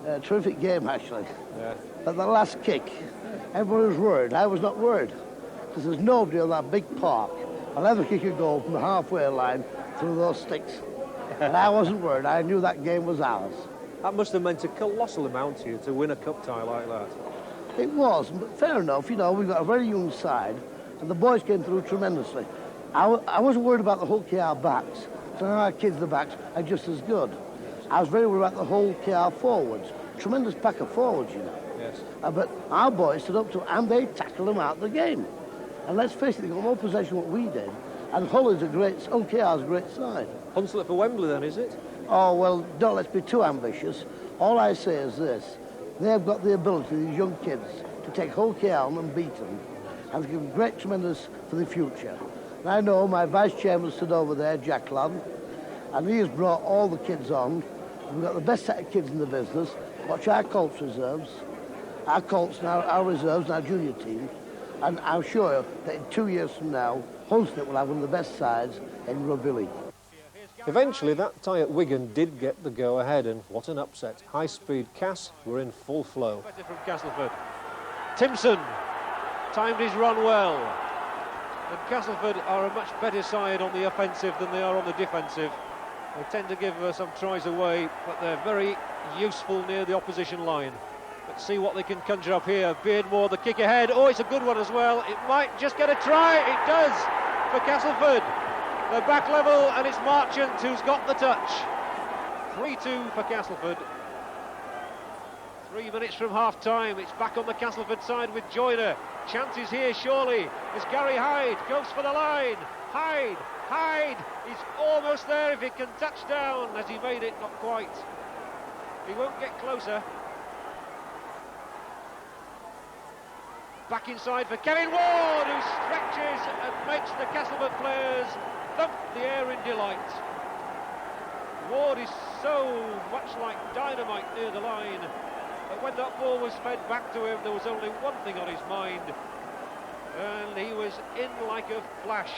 S19: A terrific game, actually.
S2: Yeah.
S19: At the last kick, everyone was worried. I was not worried, because there's nobody on that big park. I'll never kick a goal from the halfway line through those sticks. And I wasn't worried. I knew that game was ours.
S2: That must have meant a colossal amount to you to win a cup tie like that.
S19: It was, but fair enough, you know, we've got a very young side, and the boys came through tremendously. I wasn't worried about the Hull KR backs, so now our kids, the backs, are just as good. I was very worried about the Hull KR forwards. Tremendous pack of forwards, you know.
S2: Yes.
S19: But our boys stood up to and they tackled them out of the game. And let's face it, they got more possession than what we did. And Hull is Hull KR is a great side.
S2: Hunslet for Wembley then, is it?
S19: Oh, well, don't let's be too ambitious. All I say is this. They've got the ability, these young kids, to take Hull KR and beat them. And give them great, tremendous for the future. And I know my vice chairman stood over there, Jack Ladd, and he has brought all the kids on. We've got the best set of kids in the business. Watch our Colts reserves. our Colts and our reserves and our junior teams. And I'm sure that in 2 years from now, Hunslet will have one of the best sides in Rugby League.
S2: Eventually, that tie at Wigan did get the go-ahead, and what an upset. High-speed Cass were in full flow.
S1: Better from Castleford. Timpson timed his run well. And Castleford are a much better side on the offensive than they are on the defensive. They tend to give some tries away, but they're very useful near the opposition line. Let's see what they can conjure up here. Beardmore, the kick ahead. Oh, it's a good one as well. It might just get a try. It does for Castleford. They're back level, and it's Marchant who's got the touch. 3-2 for Castleford. 3 minutes from half-time. It's back on the Castleford side with Joyner. Chances here, surely, as Gary Hyde goes for the line. Hyde, he's almost there if he can touch down. Has he made it? Not quite. He won't get closer. Back inside for Kevin Ward, who stretches and makes the Castleford players thump the air in delight. Ward is so much like dynamite near the line that when that ball was fed back to him, there was only one thing on his mind, and he was in like a flash.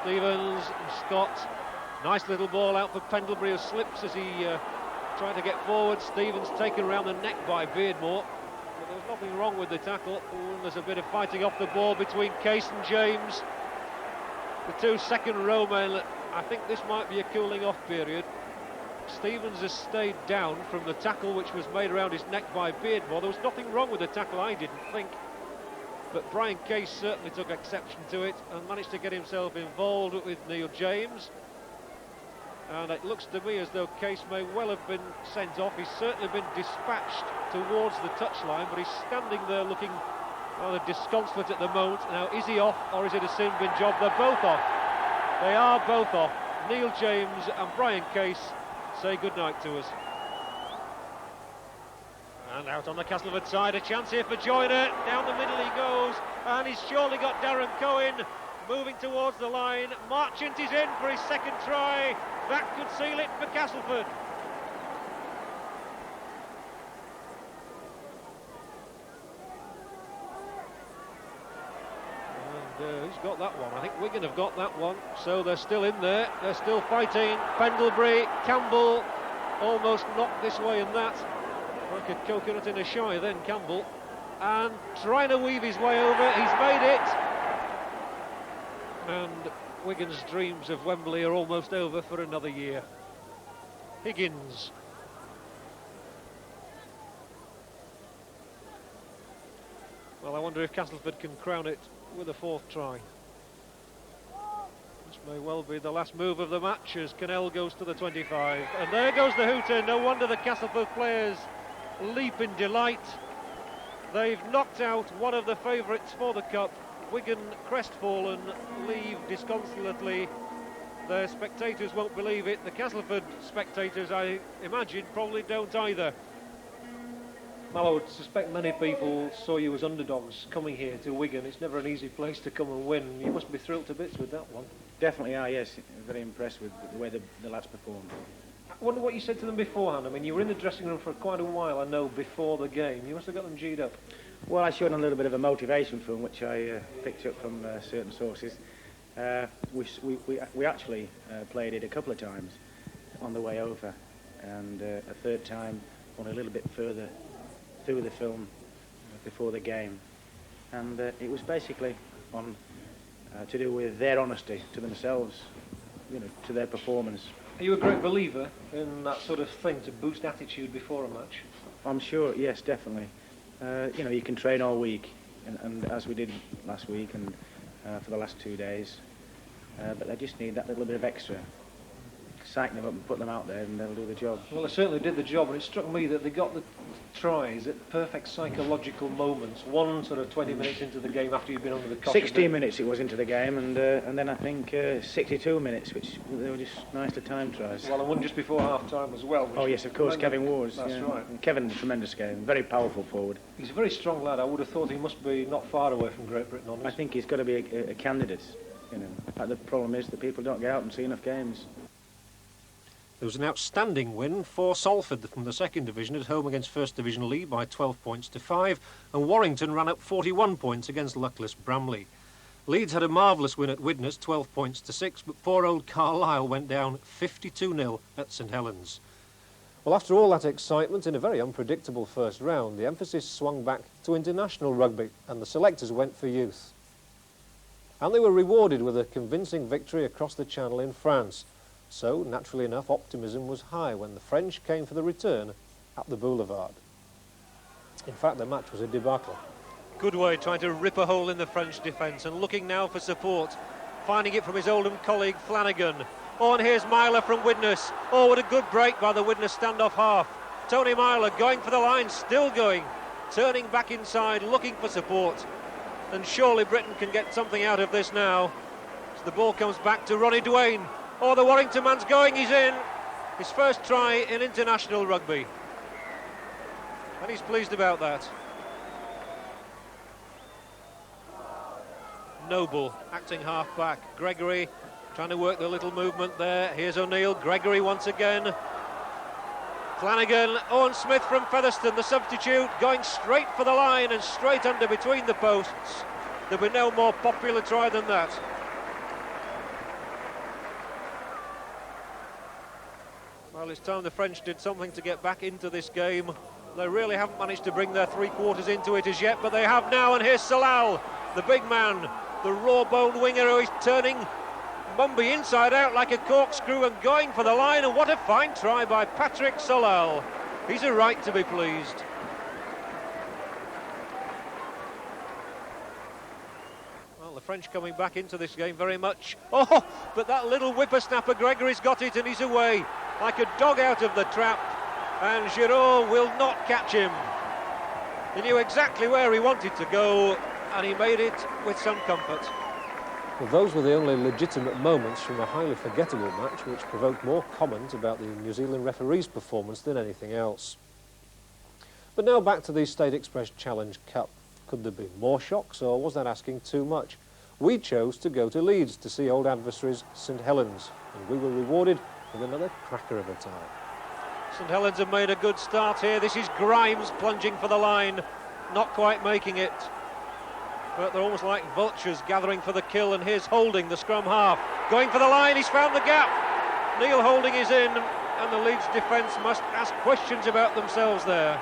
S1: Stevens and Scott, nice little ball out for Pendlebury, who slips as he tried to get forward. Stevens taken around the neck by Beardmore. But there was nothing wrong with the tackle. Ooh, there's a bit of fighting off the ball between Case and James. The two second row men, I think this might be a cooling off period. Stevens has stayed down from the tackle which was made around his neck by Beardmore. There was nothing wrong with the tackle, I didn't think. But Brian Case certainly took exception to it and managed to get himself involved with Neil James. And it looks to me as though Case may well have been sent off. He's certainly been dispatched towards the touchline, but he's standing there looking rather disconsolate at the moment. Now, is he off or is it a sin bin job? They're both off. They are both off. Neil James and Brian Case say goodnight to us. And out on the Castleford side, a chance here for Joyner. Down the middle he goes, and he's surely got Darren Cohen moving towards the line. Marchant is in for his second try. That could seal it for Castleford. And who's got that one? I think Wigan have got that one. So they're still in there. They're still fighting. Pendlebury, Campbell, almost knocked this way and that. Like a coconut in a shy then, Campbell. And trying to weave his way over. He's made it. And Wigan's dreams of Wembley are almost over for another year. Higgins. Well, I wonder if Castleford can crown it with a fourth try. This may well be the last move of the match as Cannell goes to the 25. And there goes the hooter. No wonder the Castleford players leap in delight. They've knocked out one of the favourites for the Cup. Wigan, crestfallen, leave disconsolately. Their spectators won't believe it. The Castleford spectators, I imagine, probably don't either.
S2: Well, I would suspect many people saw you as underdogs coming here to Wigan. It's never an easy place to come and win. You must be thrilled to bits with that one.
S20: Definitely are, yes. Very impressed with the way the lads performed.
S2: I wonder what you said to them beforehand. I mean, you were in the dressing room for quite a while, I know, before the game. You must have got them G'd up.
S20: Well, I showed a little bit of a motivation film, which I picked up from certain sources. We actually played it a couple of times on the way over, and a third time on a little bit further through the film before the game. And it was basically on to do with their honesty to themselves, you know, to their performance.
S2: Are you a great believer in that sort of thing to boost attitude before a match?
S20: I'm sure, yes, definitely. You know, you can train all week, and as we did last week and for the last 2 days, but they just need that little bit of extra. Psych them up and put them out there and they'll do the job.
S2: Well, they certainly did the job, and it struck me that they got the tries at perfect psychological moments. One sort of 20 minutes into the game after you'd been under the cosh.
S20: 16 minutes it was into the game, and then I think 62 minutes, which they were just nicely timed tries.
S2: Well, and one just before half-time as well.
S20: Oh yes, of course, Kevin Ward.
S2: That's right.
S20: And Kevin, tremendous game, very powerful forward.
S2: He's a very strong lad. I would have thought he must be not far away from Great Britain on this.
S20: I think he's got to be a candidate, you know. But the problem is that people don't get out and see enough games.
S2: There was an outstanding win for Salford from the second division at home against First Division Leigh by 12 points to 5, and Warrington ran up 41 points against luckless Bramley. Leeds had a marvellous win at Widnes, 12 points to 6, but poor old Carlisle went down 52-0 at St Helens. Well, after all that excitement in a very unpredictable first round, the emphasis swung back to international rugby, and the selectors went for youth. And they were rewarded with a convincing victory across the Channel in France. So, naturally enough, optimism was high when the French came for the return at the Boulevard. In fact, the match was a debacle.
S1: Goodway trying to rip a hole in the French defence and looking now for support, finding it from his Oldham colleague Flanagan. Oh, and here's Myler from Widnes. Oh, what a good break by the Widnes standoff half. Tony Myler going for the line, still going, turning back inside, looking for support. And surely Britain can get something out of this now. So the ball comes back to Ronnie Duane. Oh, the Warrington man's going, he's in. His first try in international rugby. And he's pleased about that. Noble, acting half-back. Gregory trying to work the little movement there. Here's O'Neill, Gregory once again. Flanagan, Owen Smith from Featherstone, the substitute, going straight for the line and straight under between the posts. There'll be no more popular try than that. Well, it's time the French did something to get back into this game. They really haven't managed to bring their three-quarters into it as yet, but they have now, and here's Salal, the big man, the raw-boned winger who is turning Mumby inside out like a corkscrew and going for the line, and what a fine try by Patrick Salal. He's a right to be pleased. Well, the French coming back into this game very much. Oh, but that little whippersnapper Gregory's got it and he's away like a dog out of the trap, and Giraud will not catch him. He knew exactly where he wanted to go and he made it with some comfort.
S2: Well, those were the only legitimate moments from a highly forgettable match which provoked more comment about the New Zealand referee's performance than anything else. But now back to the State Express Challenge Cup. Could there be more shocks, or was that asking too much? We chose to go to Leeds to see old adversaries St Helens, and we were rewarded with another cracker of a tie.
S1: St Helens have made a good start here. This is Grimes plunging for the line, not quite making it. But they're almost like vultures gathering for the kill, and here's Holding, the scrum half, going for the line. He's found the gap. Neil Holding is in, and the Leeds defence must ask questions about themselves there.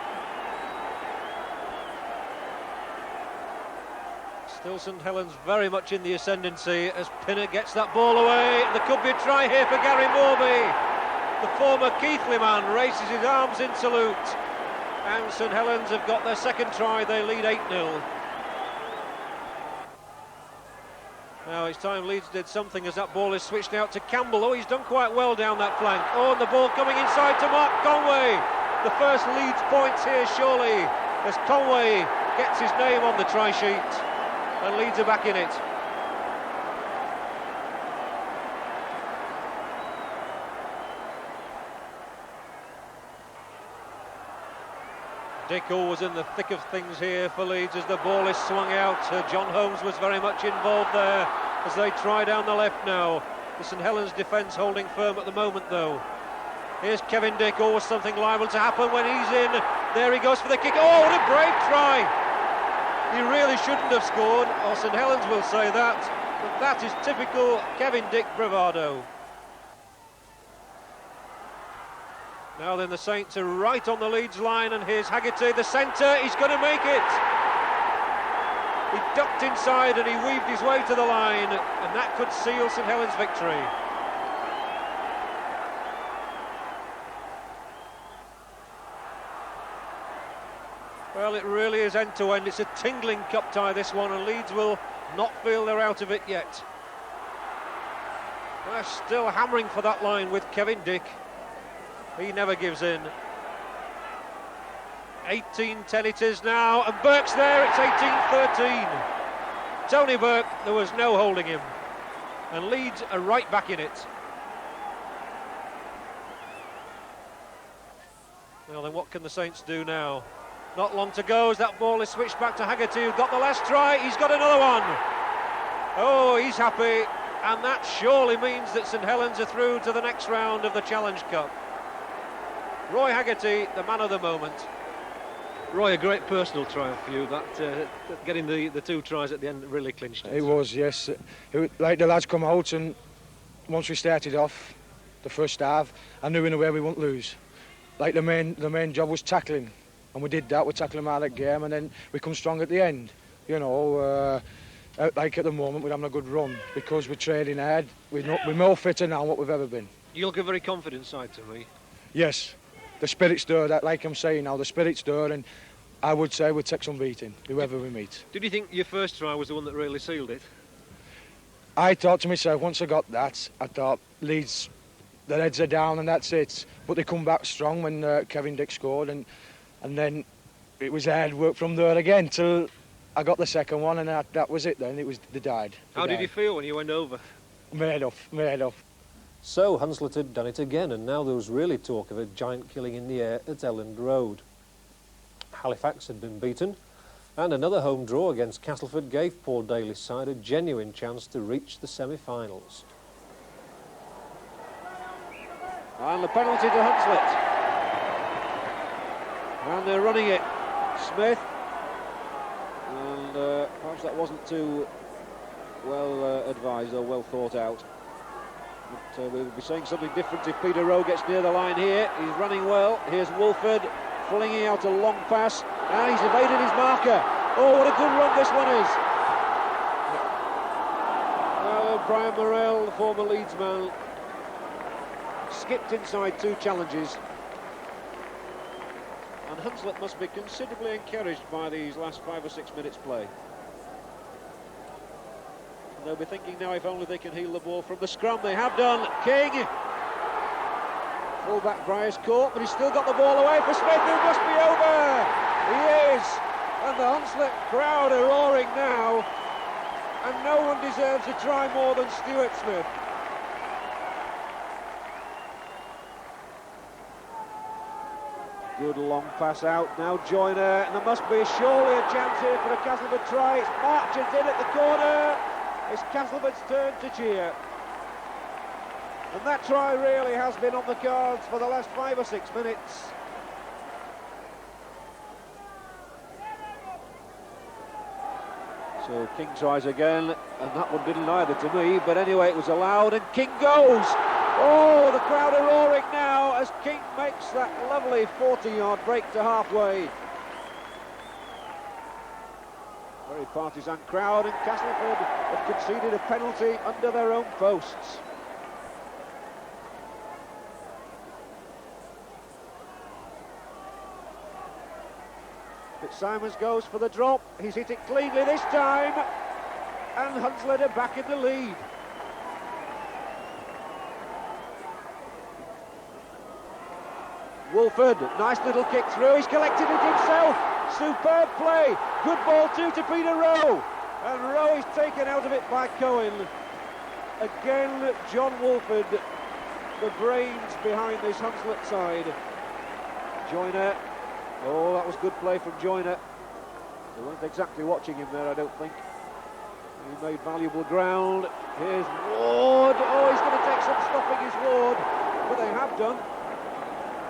S1: Still St Helens very much in the ascendancy as Pinner gets that ball away. There could be a try here for Gary Morby. The former Keighley man raises his arms in salute, and St Helens have got their second try. They lead 8-0. Now it's time Leeds did something as that ball is switched out to Campbell. Oh, he's done quite well down that flank. Oh, and the ball coming inside to Mark Conway. The first Leeds points here, surely, as Conway gets his name on the try sheet, and Leeds are back in it. Dickel was in the thick of things here for Leeds as the ball is swung out. John Holmes was very much involved there as they try down the left now. The St Helens defence holding firm at the moment though. Here's Kevin Dick, always something liable to happen when he's in. There he goes for the kick. Oh, what a brave try! He really shouldn't have scored, or St Helens will say that, but that is typical Kevin Dick bravado. Now then, the Saints are right on the Leeds line, and here's Haggerty, the centre, he's going to make it. He ducked inside and he weaved his way to the line, and that could seal St Helens' victory. Well, it really is end-to-end. It's a tingling cup tie, this one, and Leeds will not feel they're out of it yet. They're still hammering for that line with Kevin Dick. He never gives in. 18-10 it is now, and Burke's there, it's 18-13. Tony Burke, there was no holding him, and Leeds are right back in it. Well then, what can the Saints do now? Not long to go as that ball is switched back to Haggerty, who got the last try. He's got another one. Oh, he's happy, and that surely means that St Helens are through to the next round of the Challenge Cup. Roy Haggerty, the man of the moment.
S2: Roy, a great personal triumph for you, that getting the 2 tries at the end really clinched it.
S21: It was, yes. Like the lads come out, and once we started off the first half, I knew in a way we wouldn't lose. Like the main job was tackling, and we did that. We tackled them out of the game, and then we come strong at the end. You know, like at the moment we're having a good run because we're trading hard. We're more fitter now than what we've ever been.
S2: You look a very confident side to me.
S21: Yes, the spirit's there. Like I'm saying now, the spirit's there, and I would say we'll take some beating, whoever we meet.
S2: Did you think your first try was the one that really sealed it?
S21: I thought to myself, once I got that, I thought Leeds, their heads are down and that's it. But they come back strong when Kevin Dick scored, and then it was hard work from there again till I got the second one, and that was it then. They died.
S2: How did you feel when you went over?
S21: Made off.
S2: So Hunslet had done it again, and now there was really talk of a giant killing in the air at Elland Road. Halifax had been beaten, and another home draw against Castleford gave Paul Daly's side a genuine chance to reach the semi-finals.
S1: And the penalty to Hunslet. And they're running it. Smith. And perhaps that wasn't too well advised or well thought out. But we'll be saying something different if Peter Rowe gets near the line here. He's running well. Here's Wolford flinging out a long pass, and he's evaded his marker. Oh, what a good run this one is. Well, Brian Morrell, the former Leeds man, skipped inside 2 challenges. And Hunslet must be considerably encouraged by these last 5 or 6 minutes play. They'll be thinking now if only they can heal the ball from the scrum. They have done. King. Full-back Briar's caught, but he's still got the ball away for Smith, who must be over. He is. And the Hunslet crowd are roaring now. And no one deserves a try more than Stuart Smith. Good long pass out, now Joyner, and there must be surely a chance here for a Castleford try. It's Marchant in at the corner. It's Castleford's turn to cheer. And that try really has been on the cards for the last 5 or 6 minutes. So King tries again, and that one didn't either to me, but anyway it was allowed, and King goes! Oh, the crowd are roaring now as King makes that lovely 40-yard break to halfway. Very partisan crowd, and Castleford have conceded a penalty under their own posts. Fitzsimons goes for the drop. He's hit it cleanly this time, and Hunslet are back in the lead. Wolford, nice little kick through. He's collected it himself. Superb play. Good ball too to Peter Rowe, and Rowe is taken out of it by Cohen. Again, John Wolford, the brains behind this Hunslet side. Joyner. Oh, that was good play from Joyner. They weren't exactly watching him there, I don't think. He made valuable ground. Here's Ward. Oh, he's going to take some stopping, his Ward. But they have done.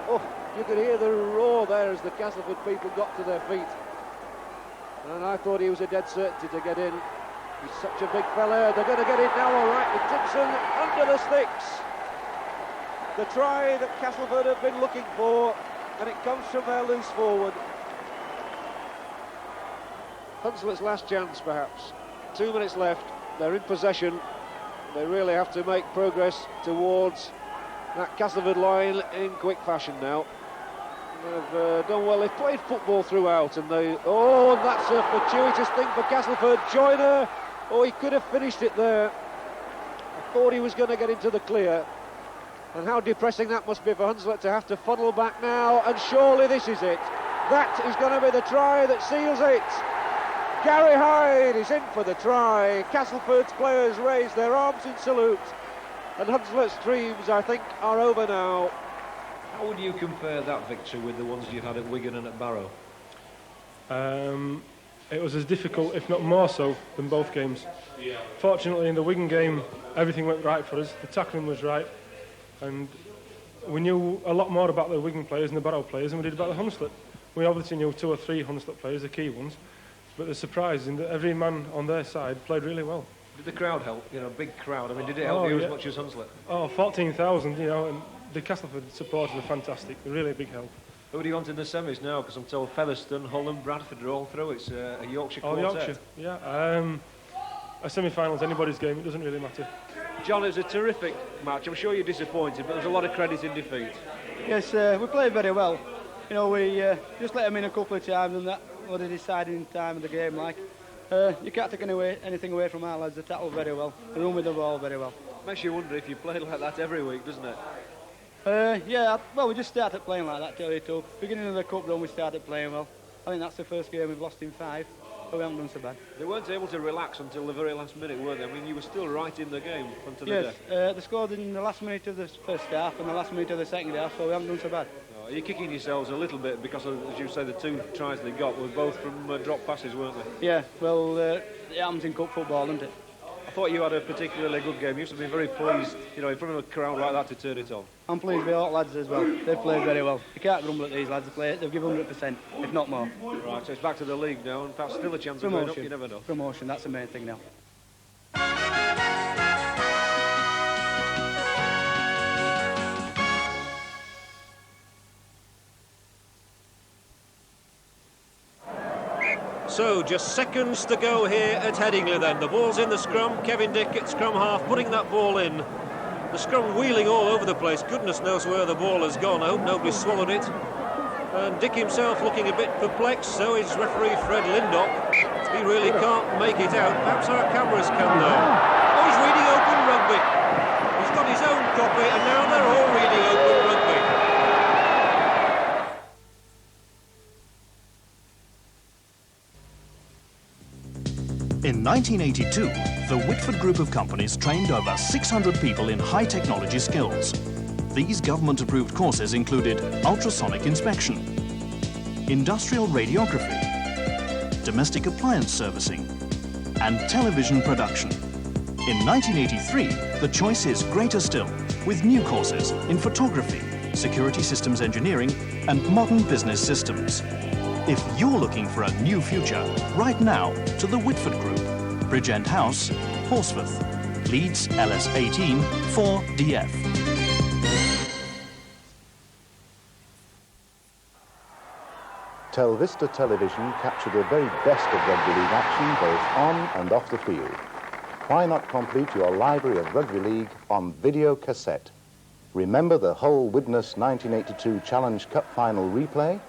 S1: Oh, you could hear the roar there as the Castleford people got to their feet. And I thought he was a dead certainty to get in. He's such a big fella. They're going to get in now, all right, with Timpson under the sticks. The try that Castleford have been looking for, and it comes from their loose forward. Hunslet's last chance, perhaps. 2 minutes left. They're in possession. They really have to make progress towards that Castleford line in quick fashion now. They've done well. They've played football throughout, and they... Oh, and that's a fortuitous thing for Castleford. Joyner. Oh, he could have finished it there. I thought he was going to get into the clear. And how depressing that must be for Hunslet to have to funnel back now, and surely this is it. That is going to be the try that seals it. Gary Hyde is in for the try. Castleford's players raise their arms in salute, and Hunslet's dreams, I think, are over now.
S2: How would you compare that victory with the ones you had at Wigan and at Barrow?
S3: it was as difficult, if not more so, than both games. Fortunately, in the Wigan game, everything went right for us. The tackling was right, and we knew a lot more about the Wigan players and the Barrow players than we did about the Hunslet. We obviously knew 2 or 3 Hunslet players, the key ones, but the surprise is that every man on their side played really well.
S2: Did the crowd help? You know, big crowd. I mean, did it help you as much as Hunslet?
S3: Oh, 14,000, you know, and the Castleford supporters are fantastic. They're really a big help.
S2: Who do you want in the semis now? Because I'm told Featherstone, Holland, Bradford are all through. It's a Yorkshire quartet.
S3: Yorkshire, yeah. A semi-final's anybody's game, it doesn't really matter.
S2: John, it was a terrific match. I'm sure you're disappointed, but there's a lot of credit in defeat.
S15: Yes, we played very well. You know, we just let them in a couple of times, and that was the deciding time of the game. Like, you can't take anything away from our lads. They tackle very well. They run with the ball very well.
S2: Makes you wonder if you played like that every week, doesn't it?
S15: Yeah, well, we just started playing like that, tell you too. Beginning of the cup run, we started playing well. I think that's the first game we've lost in 5, but we haven't done so bad.
S2: They weren't able to relax until the very last minute, were they? I mean, you were still right in the game until the
S15: yes,
S2: death.
S15: they scored in the last minute of the first half and the last minute of the second half, so we haven't done so bad.
S2: Oh, you're kicking yourselves a little bit because, as you say, the 2 tries they got were both from drop passes, weren't they?
S15: Yeah, well, it happens in cup football, doesn't it?
S2: I thought you had a particularly good game. You used to be very pleased, you know, in front of a crowd like that to turn it on.
S15: I'm pleased with all lads as well. They've played very well. You can't grumble at these lads. They've given 100%, if not more.
S2: Right, so it's back to the league now, and perhaps still a chance of going up, you never know.
S15: Promotion, that's the main thing now.
S2: So, just seconds to go here at Headingley then. The ball's in the scrum. Kevin Dick at scrum half, putting that ball in. The scrum wheeling all over the place. Goodness knows where the ball has gone. I hope nobody swallowed it. And Dick himself looking a bit perplexed. So is referee Fred Lindop. He really can't make it out. Perhaps our cameras can though. Oh, he's reading Open Rugby. He's got his own copy, and now they're all reading Open Rugby.
S22: In 1982, the Whitford Group of companies trained over 600 people in high technology skills. These government-approved courses included ultrasonic inspection, industrial radiography, domestic appliance servicing, and television production. In 1983, the choice is greater still, with new courses in photography, security systems engineering, and modern business systems. If you're looking for a new future, write now to the Whitford Group, Bridgend House, Horsforth, Leeds LS18 4DF.
S23: Telvista Television captured the very best of Rugby League action both on and off the field. Why not complete your library of Rugby League on video cassette? Remember the Hull Widnes 1982 Challenge Cup final replay?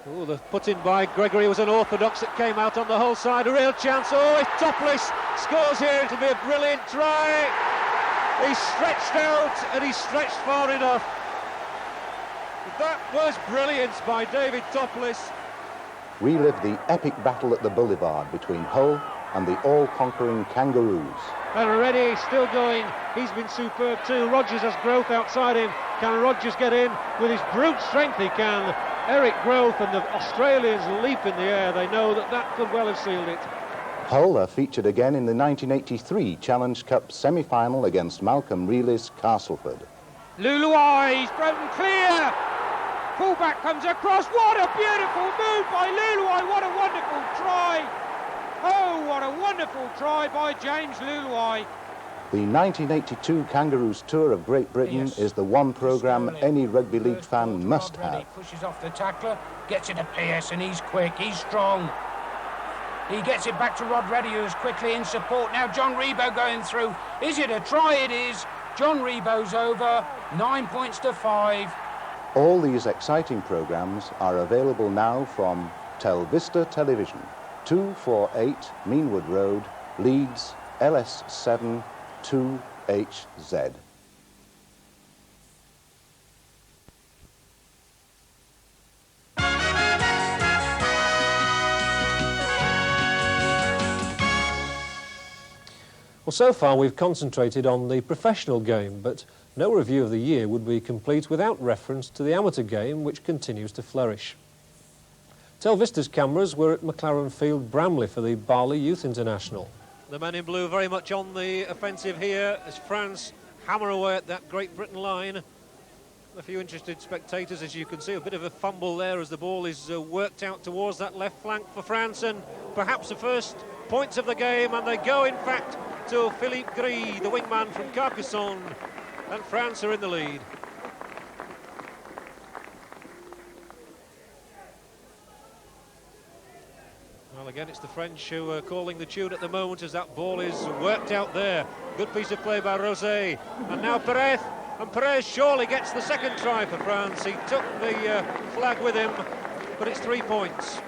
S1: Oh, the put in by Gregory was unorthodox. That came out on the whole side. A real chance. Oh, if Topless scores here, it'll be a brilliant try. He's stretched out and he's stretched far enough. That was brilliance by David Topless.
S23: Relive the epic battle at the Boulevard between Hull and the all-conquering Kangaroos.
S1: And Reddy still going. He's been superb too. Rogers has Growth outside him. Can Rogers get in? With his brute strength he can. Eric Growth and the Australians leap in the air. They know that that could well have sealed it.
S23: Hull are featured again in the 1983 Challenge Cup semi-final against Malcolm Reilly's Castleford.
S4: Luluai, he's broken clear. Fullback comes across. What a beautiful move by Luluai. What a wonderful try. Oh, what a wonderful try by James Luluai.
S23: The 1982 Kangaroos Tour of Great Britain is the one programme any rugby league fan must have.
S4: Pushes off the tackler, gets it to Pierce, and he's quick, he's strong. He gets it back to Rod Reddy, who's quickly in support. Now John Rebo going through. Is it a try? It is. John Rebo's over. 9 points to 5.
S23: All these exciting programmes are available now from Telvista Television, 248 Meanwood Road, Leeds, LS7 2HZ.
S2: Well, so far we've concentrated on the professional game, but no review of the year would be complete without reference to the amateur game, which continues to flourish. Telvista's cameras were at McLaren Field, Bramley, for the Barley Youth International.
S1: The men in blue very much on the offensive here as France hammer away at that Great Britain line. A few interested spectators, as you can see, a bit of a fumble there as the ball is worked out towards that left flank for France, and perhaps the first points of the game, and they go in fact to Philippe Gris, the wingman from Carcassonne, and France are in the lead. Well, again, it's the French who are calling the tune at the moment as that ball is worked out there. Good piece of play by Rosé. And now Perez. And Perez surely gets the second try for France. He took the flag with him, but it's 3 points.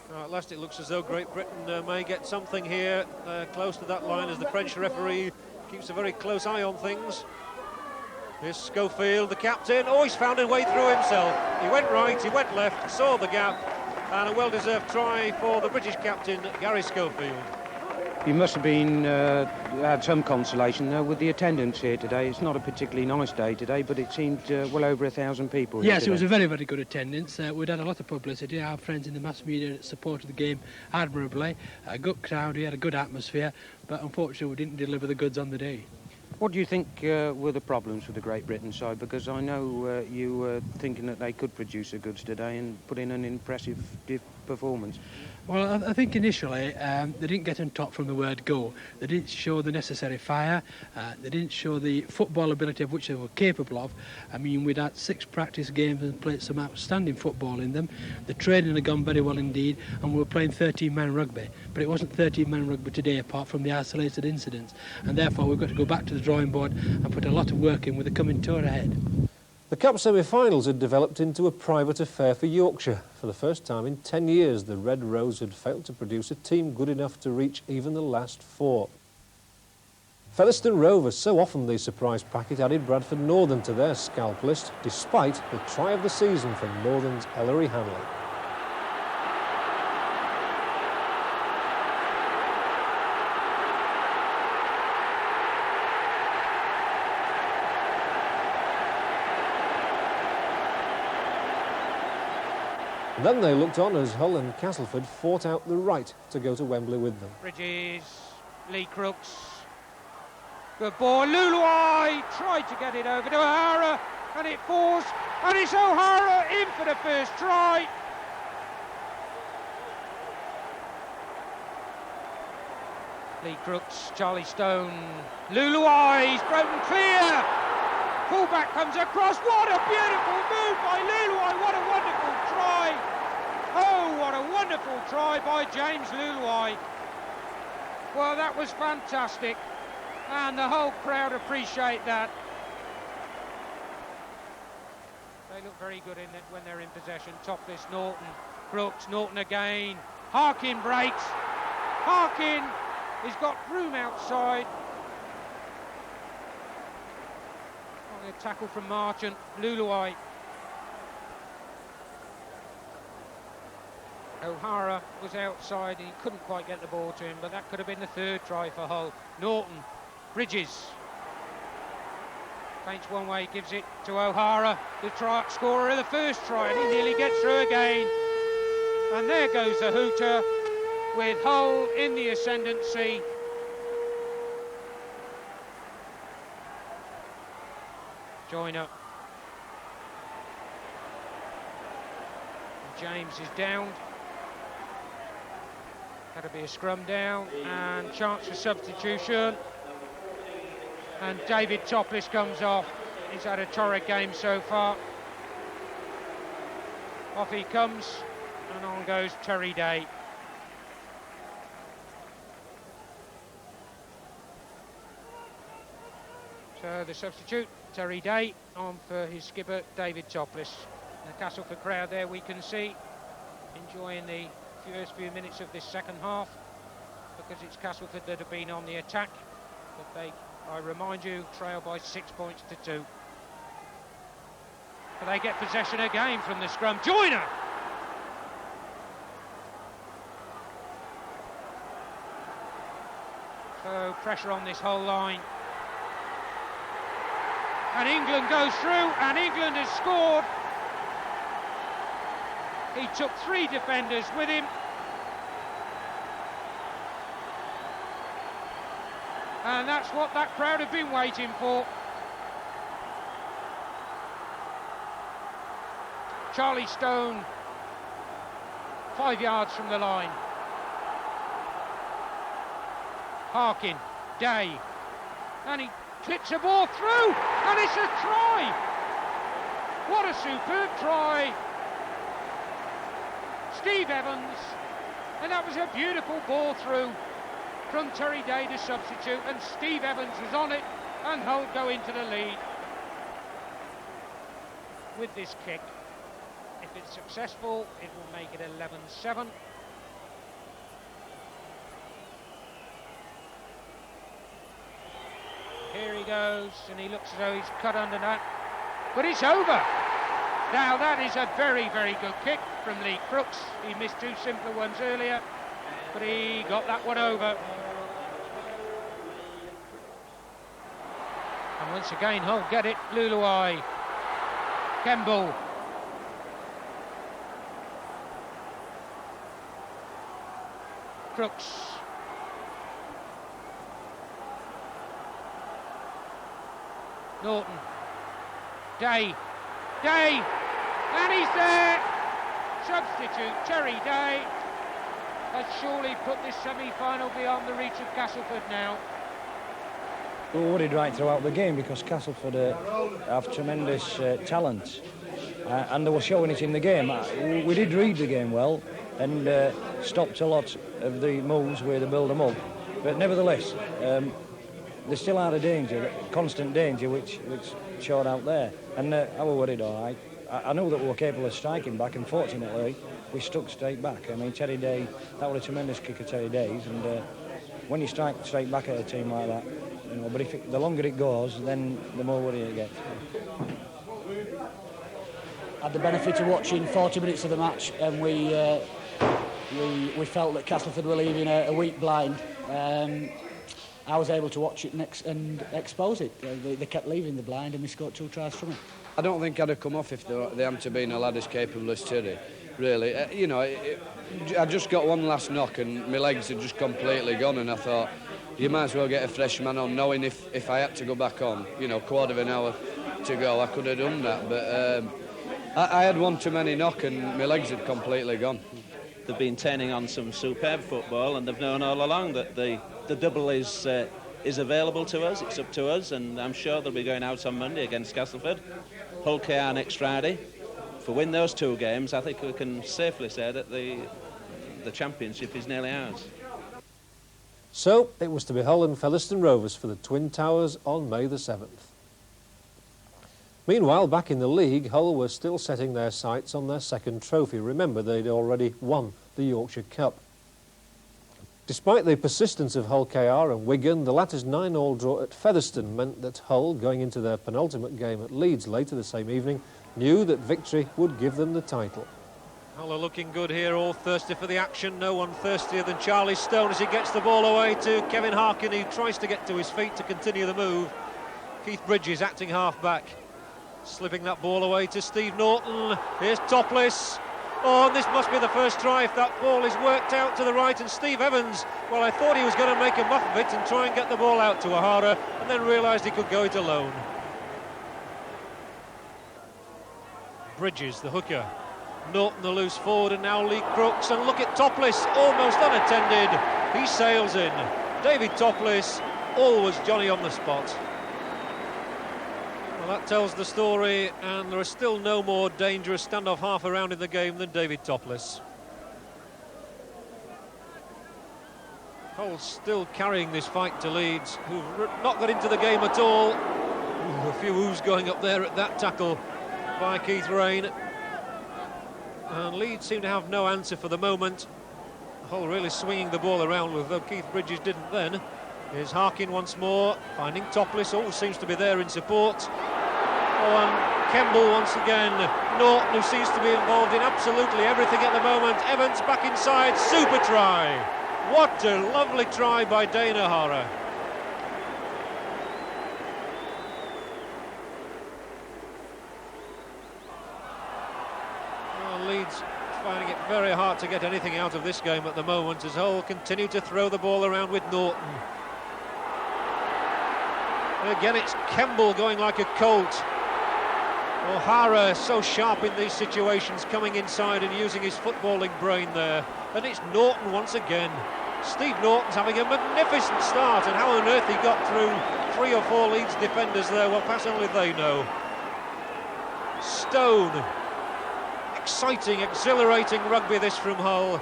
S1: Now, at last it looks as though Great Britain may get something here close to that line as the French referee keeps a very close eye on things. Here's Schofield, the captain. Oh, he's found a way through himself. He went right, he went left, saw the gap, and a well-deserved try for the British captain, Gary Schofield.
S4: You must have been had some consolation with the attendance here today. It's not a particularly nice day today, but it seemed well over 1,000 people here
S6: Yes,
S4: today.
S6: It was a very, very good attendance. We'd had a lot of publicity. Our friends in the mass media supported the game admirably. A good crowd, we had a good atmosphere, but unfortunately we didn't deliver the goods on the day.
S4: What do you think were the problems with the Great Britain side? Because I know you were thinking that they could produce the goods today and put in an impressive performance.
S6: Well, I think initially they didn't get on top from the word go. They didn't show the necessary fire. They didn't show the football ability of which they were capable of. I mean, we'd had 6 practice games and played some outstanding football in them. The training had gone very well indeed, and we were playing 13-man rugby. But it wasn't 13-man rugby today, apart from the isolated incidents. And therefore, we've got to go back to the drawing board and put a lot of work in with the coming tour ahead.
S2: The Cup semi-finals had developed into a private affair for Yorkshire. For the first time in 10 years, the Red Rose had failed to produce a team good enough to reach even the last 4. Featherstone Rovers, so often the surprise packet, added Bradford Northern to their scalp list, despite the try of the season from Northern's Ellery Hanley. Then they looked on as Hull and Castleford fought out the right to go to Wembley with them.
S4: Bridges, Lee Crooks. Good ball, Luluai tried to get it over to O'Hara, and it falls, and it's O'Hara in for the first try. Lee Crooks, Charlie Stone, Luluai, he's broken clear. Fullback comes across, what a beautiful move by Luluai, what a wonderful try. Oh, what a wonderful try by James Luluai. Well, that was fantastic, and the whole crowd appreciate that. They look very good in it when they're in possession. Topless, Norton, Crooks, Norton again. Harkin breaks. Harkin has got room outside. A tackle from Marchant, Luluai. O'Hara was outside and he couldn't quite get the ball to him, but that could have been the 3rd try for Hull. Norton, Bridges. Feints one way, gives it to O'Hara, the scorer of the 1st try, and he nearly gets through again. And there goes the hooter with Hull in the ascendancy. Joyner. James is downed. Had to be a scrum down and chance for substitution. And David Topless comes off. He's had a torrid game so far. Off he comes and on goes Terry Day. So the substitute, Terry Day, on for his skipper, David Topless. The Castleford crowd there we can see enjoying the first few minutes of this second half, because it's Castleford that have been on the attack, but they, I remind you, trail by 6 points to 2. But they get possession again from the scrum. Joyner! So pressure on this whole line. And England goes through, and England has scored. He took 3 defenders with him. And that's what that crowd have been waiting for. Charlie Stone, 5 yards from the line. Harkin, Day, and he clips a ball through, and it's a try! What a superb try! Steve Evans, and that was a beautiful ball through from Terry Day to substitute, and Steve Evans was on it, and Hull go into the lead with this kick. If it's successful, it will make it 11-7. Here he goes, and he looks as though he's cut under that, but it's over. Now that is a very, very good kick from Lee Crooks. He missed 2 simpler ones earlier, but he got that one over. And once again, Hull get it. Luluai, Kemble, Crooks, Norton, Day, and he's there. Substitute Terry Day has surely put this semi-final beyond the reach of Castleford now.
S8: We were worried right throughout the game because Castleford have tremendous talent, and they were showing it in the game. We did read the game well and stopped a lot of the moves where they build them up, but nevertheless they still are a danger, constant danger, which showed out there, and I was worried all right. I knew that we were capable of striking back, and fortunately we stuck straight back. I mean, Terry Day, that was a tremendous kick of Terry Day's, and when you strike straight back at a team like that, you know, but the longer it goes, then the more worry it gets.
S9: Had the benefit of watching 40 minutes of the match, and we felt that Castleford were leaving a weak blind. I was able to watch it and expose it. They kept leaving the blind, and we scored 2 tries from it.
S10: I don't think I'd have come off if they hadn't been a lad as capable as Terry, really. You know, I just got one last knock and my legs had just completely gone, and I thought, you might as well get a fresh man on, knowing if I had to go back on, you know, quarter of an hour to go, I could have done that. But I had one too many knock and my legs had completely gone.
S24: They've been turning on some superb football, and they've known all along that the double is available to us. It's up to us, and I'm sure they'll be going out on Monday against Castleford. Hull KR next Friday. If we win those 2 games, I think we can safely say that the championship is nearly ours.
S2: So it was to be Hull and Featherstone Rovers for the Twin Towers on May the 7th. Meanwhile, back in the league, Hull were still setting their sights on their 2nd trophy. Remember, they'd already won the Yorkshire Cup. Despite the persistence of Hull KR and Wigan, the latter's 9-all draw at Featherstone meant that Hull, going into their penultimate game at Leeds later the same evening, knew that victory would give them the title.
S1: Hull are looking good here, all thirsty for the action. No one thirstier than Charlie Stone as he gets the ball away to Kevin Harkin, who tries to get to his feet to continue the move. Keith Bridges acting half-back, slipping that ball away to Steve Norton. Here's Topless. Oh, and this must be the first try if that ball is worked out to the right. And Steve Evans, well, I thought he was going to make a muff of it and try and get the ball out to O'Hara, and then realised he could go it alone. Bridges, the hooker. Norton, the loose forward, and now Lee Crooks. And look at Topless, almost unattended. He sails in. David Topless, always Johnny on the spot. Well, that tells the story, and there is still no more dangerous standoff half around in the game than David Topless. Hull still carrying this fight to Leeds, who've not got into the game at all. Ooh, a few oohs going up there at that tackle by Keith Rain. And Leeds seem to have no answer for the moment. Hull really swinging the ball around, though Keith Bridges didn't then. Here's Harkin once more, finding Topless, always seems to be there in support. Oh, and Kemble once again. Norton, who seems to be involved in absolutely everything at the moment. Evans back inside, super try. What a lovely try by Dane O'Hara. very hard to get anything out of this game at the moment as Hull continue to throw the ball around with Norton. And again, it's Kemble going like a colt. O'Hara so sharp in these situations, coming inside and using his footballing brain there. And it's Norton once again. Steve Norton's having a magnificent start, and how on earth he got through 3 or 4 Leeds defenders there, well, perhaps only they know. Stone. Exciting, exhilarating rugby this from Hull.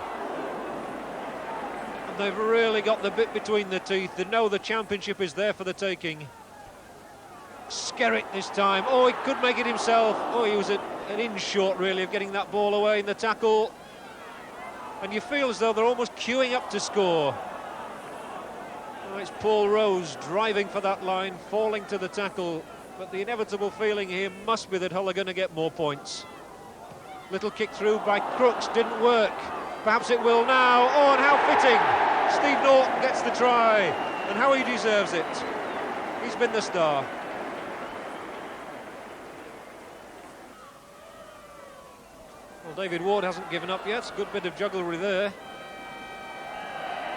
S1: And they've really got the bit between the teeth. They know the championship is there for the taking. Skerritt this time. Oh, he could make it himself. Oh, he was an inch short, really, of getting that ball away in the tackle. And you feel as though they're almost queuing up to score. Oh, it's Paul Rose driving for that line, falling to the tackle. But the inevitable feeling here must be that Hull are going to get more points. Little kick through by Crooks, didn't work. Perhaps it will now. Oh, and how fitting. Steve Norton gets the try. And how he deserves it. He's been the star. Well, David Ward hasn't given up yet. Good bit of jugglery there.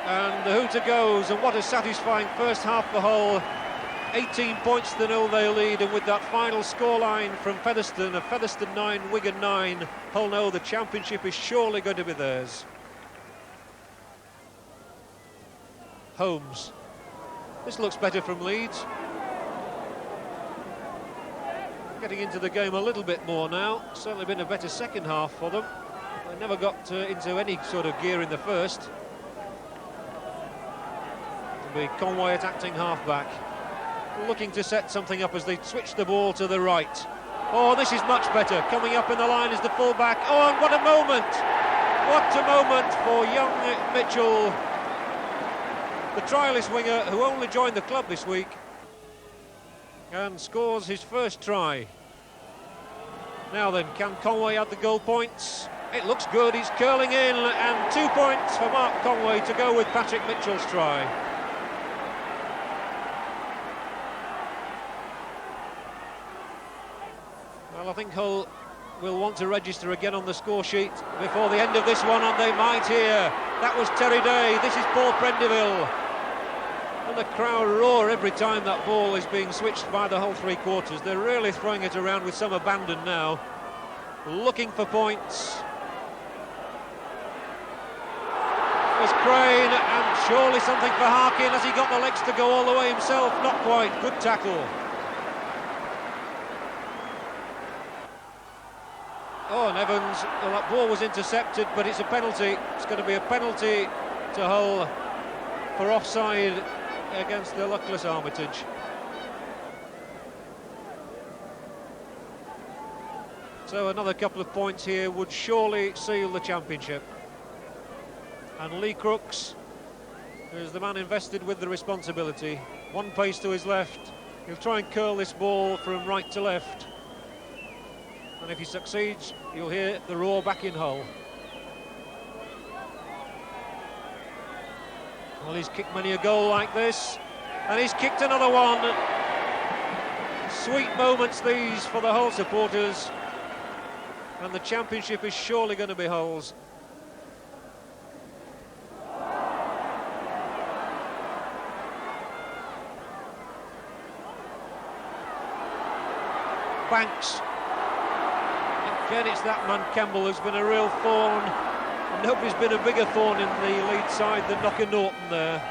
S1: And the hooter goes, and what a satisfying first half for Hull. 18 points to 0 they lead, and with that final scoreline from Featherstone, of Featherstone 9, Wigan 9, Hull know the championship is surely going to be theirs. Holmes. This looks better from Leeds. Getting into the game a little bit more now. Certainly been a better second half for them. They never got into any sort of gear in the first. It'll be Conway at acting half-back, looking to set something up as they switch the ball to the right. Oh, this is much better. Coming up in the line is the full-back. Oh, and what a moment! What a moment for young Mitchell, the trialist winger who only joined the club this week, and scores his first try. Now then, can Conway add the goal points? It looks good, he's curling in, and 2 points for Mark Conway to go with Patrick Mitchell's try. Well, I think Hull will want to register again on the score sheet before the end of this one, and they might here. That was Terry Day, this is Paul Prendeville. And the crowd roar every time that ball is being switched by the whole 3 quarters. They're really throwing it around with some abandon now, looking for points. There's Crane, and surely something for Harkin. Has he got the legs to go all the way himself? Not quite. Good tackle. Oh, and Evans, well, that ball was intercepted, but it's a penalty. It's going to be a penalty to Hull for offside against the luckless Armitage. So another couple of points here would surely seal the championship. And Lee Crooks is the man invested with the responsibility. One pace to his left. He'll try and curl this ball from right to left. And if he succeeds, you'll hear the roar back in Hull. Well, he's kicked many a goal like this, and he's kicked another one. Sweet moments these for the Hull supporters, and the championship is surely going to be Hull's. Banks. Again, it's that man Campbell who's been a real thorn. Nobody's been a bigger thorn in the lead side than Knocker Norton there.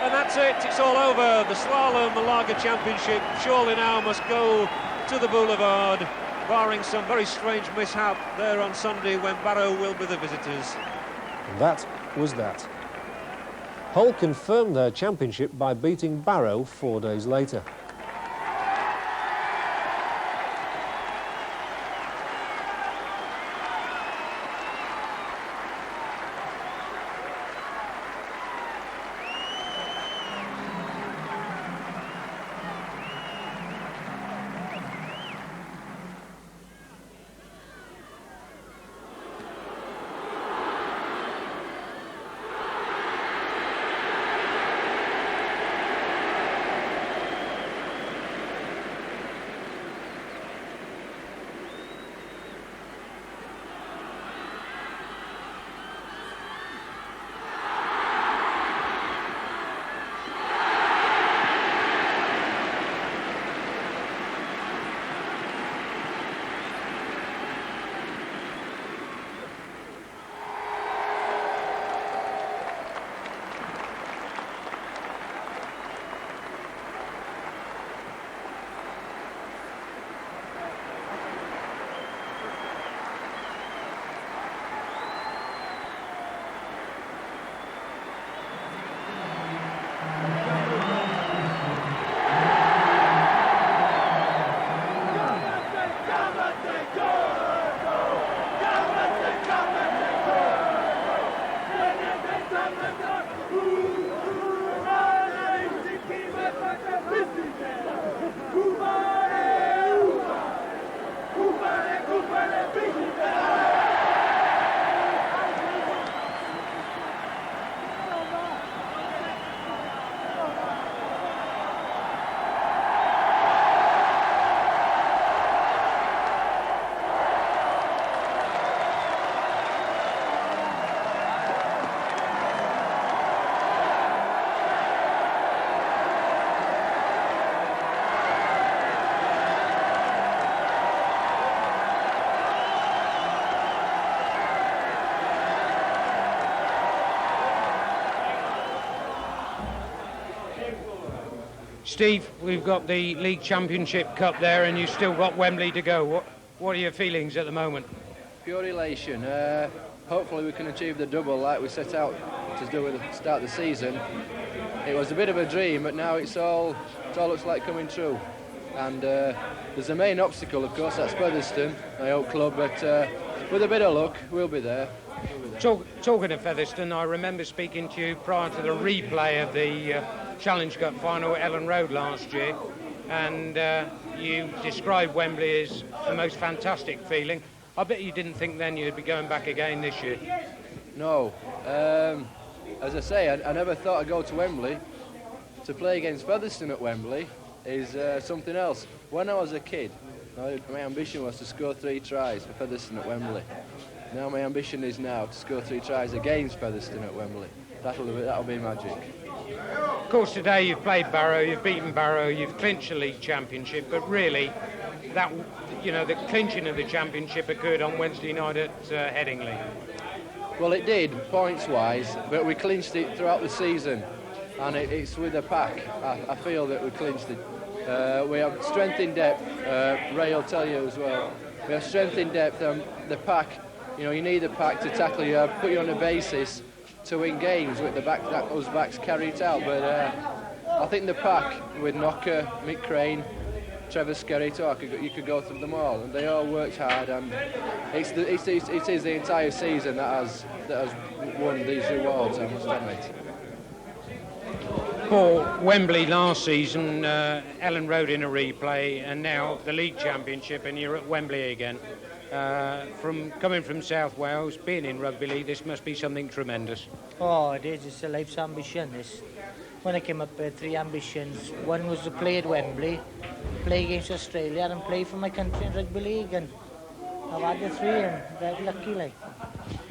S1: And that's it, it's all over. The Slalom Lager Championship surely now must go to the Boulevard, barring some very strange mishap there on Sunday when Barrow will be the visitors.
S2: And that was that. Hull confirmed their championship by beating Barrow 4 days later.
S4: Steve, we've got the League Championship Cup there and you've still got Wembley to go. What are your feelings at the moment?
S10: Pure elation. Hopefully we can achieve the double like we set out to do at the start of the season. It was a bit of a dream, but now it all looks like coming true. And there's a main obstacle, of course, that's Featherstone, my old club, but with a bit of luck, we'll be there.
S4: Talking of Featherstone, I remember speaking to you prior to the replay of the Challenge Cup final at Ellen Road last year, and you described Wembley as the most fantastic feeling. I bet you didn't think then you'd be going back again this year.
S10: No. As I say, I never thought I'd go to Wembley. To play against Featherstone at Wembley is something else. When I was a kid, my ambition was to score 3 tries for Featherstone at Wembley. Now my ambition is now to score 3 tries against Featherstone at Wembley. That'll be magic.
S4: Of course, today you've played Barrow, you've beaten Barrow, you've clinched the league championship, but really, the clinching of the championship occurred on Wednesday night at Headingley.
S10: Well, it did, points-wise, but we clinched it throughout the season, and it's with the pack. I feel that we clinched it. We have strength in depth. Ray will tell you as well. We have strength in depth. The pack, you need the pack to tackle you, put you on a basis to win games with the back that those backs carry it out. But I think the pack with Knocker, Mick Crane, Trevor Skerritt, you could go through them all, and they all worked hard, and it is the entire season that has won these rewards, I must admit.
S4: For Wembley last season, Ellen Road in a replay, and now the League Championship, and you're at Wembley again. Coming from South Wales, being in Rugby League, this must be something tremendous.
S5: Oh, it is. It's a life's ambition. When I came up, I had 3 ambitions. One was to play at Wembley, play against Australia, and play for my country in Rugby League. And I've had the 3, and very lucky, like.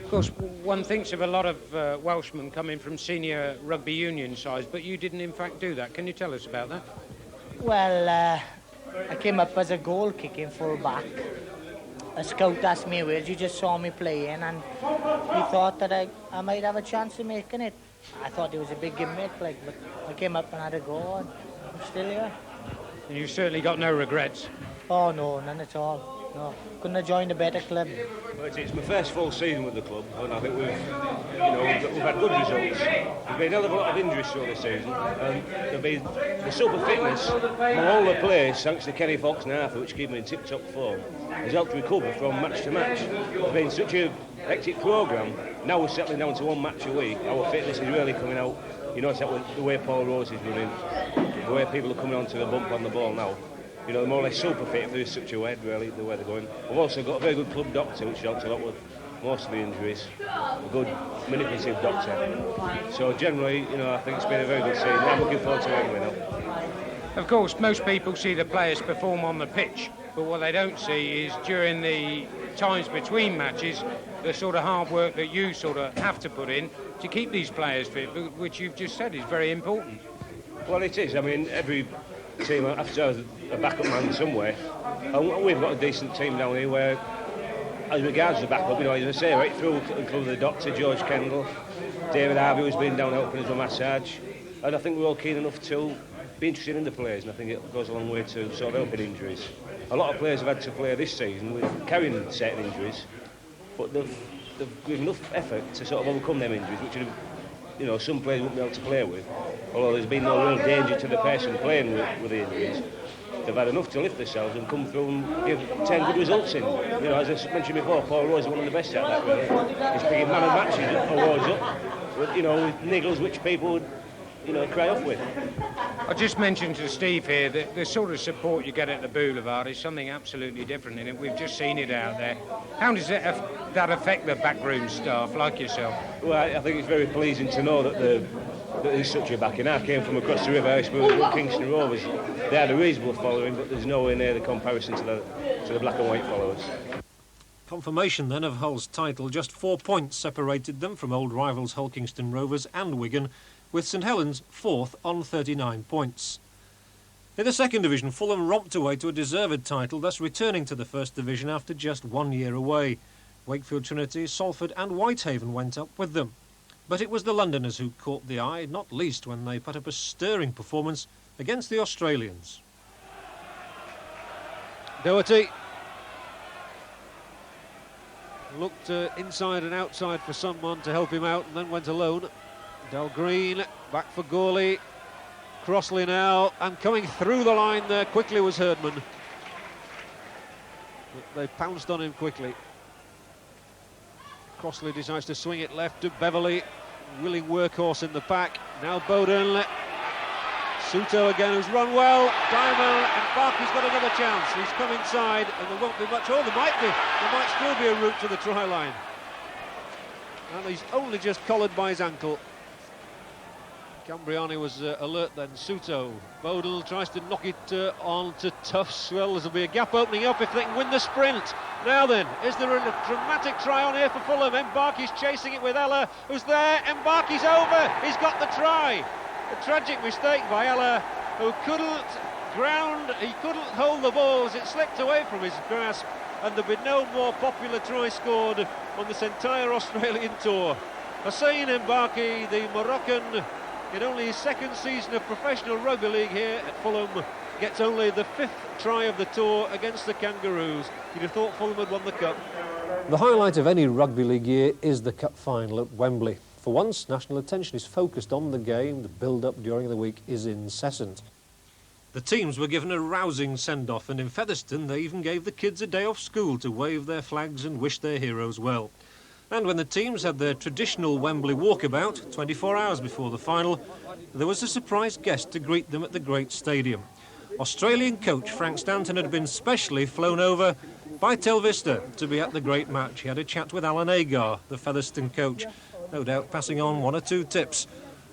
S4: Of course, one thinks of a lot of Welshmen coming from senior rugby union sides, but you didn't in fact do that. Can you tell us about that?
S5: Well, I came up as a goal kicking full back. A scout asked me where, he just saw me playing, and he thought that I might have a chance of making it. I thought it was a big gimmick, but I came up and had a go, and I'm still here.
S4: And you've certainly got no regrets?
S5: Oh, no, none at all. No, couldn't have joined a better club.
S11: Well, it's my first full season with the club, and I think we've had good results. There's been a hell of a lot of injuries through the season, and there'll be the super fitness from all the players, thanks to Kenny Fox and Arthur, which keep me in tip-top form, has helped recover from match to match. It's been such a hectic programme. Now we're settling down to 1 match a week. Our fitness is really coming out. You notice that with the way Paul Rose is running, the way people are coming onto the bump on the ball now. They're more or less super fit if there's such a way, really, the way they're going. We've also got a very good club doctor, which helps a lot with most of the injuries. A good manipulative doctor. So generally, I think it's been a very good season. I'm looking forward to Wembley now.
S4: Of course, most people see the players perform on the pitch, but what they don't see is during the times between matches, the sort of hard work that you sort of have to put in to keep these players fit, which you've just said is very important.
S11: Well, it is. I mean, every team has to have a backup man somewhere, and we've got a decent team down here where, as regards the backup, as I say, right through, including the doctor, George Kendall, David Harvey, who's been down helping us with massage, and I think we're all keen enough to be interested in the players, and I think it goes a long way to sort of helping injuries. A lot of players have had to play this season with carrying certain injuries, but they've given enough effort to sort of overcome them injuries, which some players wouldn't be able to play with. Although there's been no real danger to the person playing with the injuries, they've had enough to lift themselves and come through and give 10 good results in. As I mentioned before, Paul Rose is one of the best at that, really. He's picking man of matches awards up, with niggles which people would, cry off with.
S4: I just mentioned to Steve here that the sort of support you get at the Boulevard is something absolutely different in it. We've just seen it out there. How does that affect the backroom staff like yourself?
S11: Well, I think it's very pleasing to know that there's such a backing. I came from across the river, I suppose, with Kingston Rovers. They had a reasonable following, but there's nowhere near the comparison to the black and white followers.
S2: Confirmation then of Hull's title. Just 4 points separated them from old rivals Hull Kingston Rovers and Wigan, with St Helens 4th on 39 points. In the second division, Fulham romped away to a deserved title, thus returning to the first division after just 1 year away. Wakefield Trinity, Salford and Whitehaven went up with them. But it was the Londoners who caught the eye, not least when they put up a stirring performance against the Australians.
S1: Doherty looked inside and outside for someone to help him out and then went alone. Del Green back for Gawley. Crossley now, and coming through the line there quickly was Herdman. But they pounced on him quickly. Crossley decides to swing it left to Beverley. Willing workhorse in the pack. Now Bowden. Suto again, who's run well. Diamond, and Barkley's got another chance. He's come inside, and there won't be much. Oh, there might be. There might still be a route to the try line. And he's only just collared by his ankle. Cambriani was alert then. Suto. Bowden tries to knock it on to Tufts. Well, there'll be a gap opening up if they can win the sprint. Now then, is there a dramatic try on here for Fulham? Mbaki's chasing it with Ella, who's there. Mbaki's over. He's got the try. A tragic mistake by Ella, who couldn't ground, he couldn't hold the ball as it slipped away from his grasp, and there'd be no more popular try scored on this entire Australian tour. Hussein Mbaki, the Moroccan, in only his second season of professional rugby league here at Fulham, gets only the 5th try of the tour against the Kangaroos. You'd have thought Fulham had won the cup.
S2: The highlight of any rugby league year is the cup final at Wembley. For once, national attention is focused on the game. The build-up during the week is incessant. The teams were given a rousing send-off, and in Featherstone they even gave the kids a day off school to wave their flags and wish their heroes well. And when the teams had their traditional Wembley walkabout, 24 hours before the final, there was a surprise guest to greet them at the great stadium. Australian coach Frank Stanton had been specially flown over by Telvista to be at the great match. He had a chat with Alan Agar, the Featherstone coach, no doubt passing on 1 or 2 tips.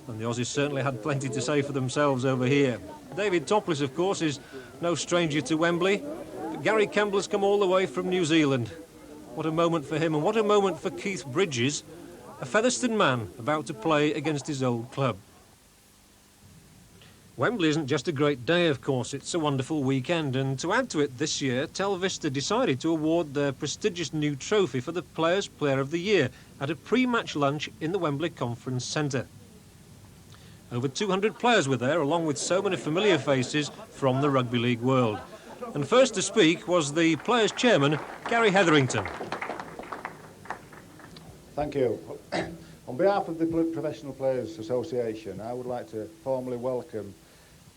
S2: And the Aussies certainly had plenty to say for themselves over here. David Topless, of course, is no stranger to Wembley. But Gary Campbell has come all the way from New Zealand. What a moment for him, and what a moment for Keith Bridges, a Featherstone man about to play against his old club. Wembley isn't just a great day, of course, it's a wonderful weekend, and to add to it this year, Telvista decided to award their prestigious new trophy for the Players' Player of the Year at a pre-match lunch in the Wembley Conference Centre. Over 200 players were there, along with so many familiar faces from the rugby league world. And first to speak was the players' chairman, Gary Hetherington.
S7: Thank you. On behalf of the Professional Players Association, I would like to formally welcome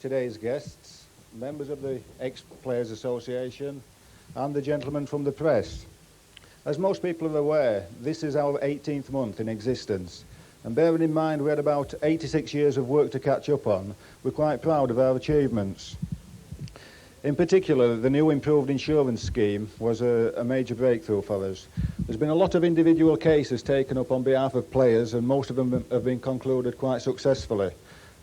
S7: today's guests, members of the Ex-Players Association, and the gentlemen from the press. As most people are aware, this is our 18th month in existence, and bearing in mind we had about 86 years of work to catch up on, we're quite proud of our achievements. In particular, the new improved insurance scheme was a major breakthrough for us. There's been a lot of individual cases taken up on behalf of players, and most of them have been concluded quite successfully.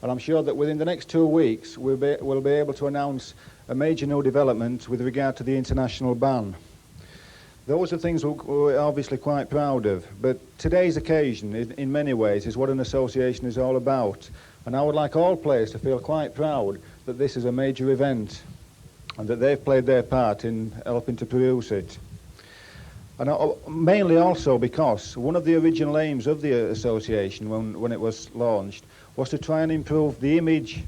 S7: And I'm sure that within the next 2 weeks we'll be able to announce a major new development with regard to the international ban. Those are things we're obviously quite proud of, but today's occasion in many ways is what an association is all about, and I would like all players to feel quite proud that this is a major event and that they've played their part in helping to produce it. And mainly also because one of the original aims of the association when it was launched was to try and improve the image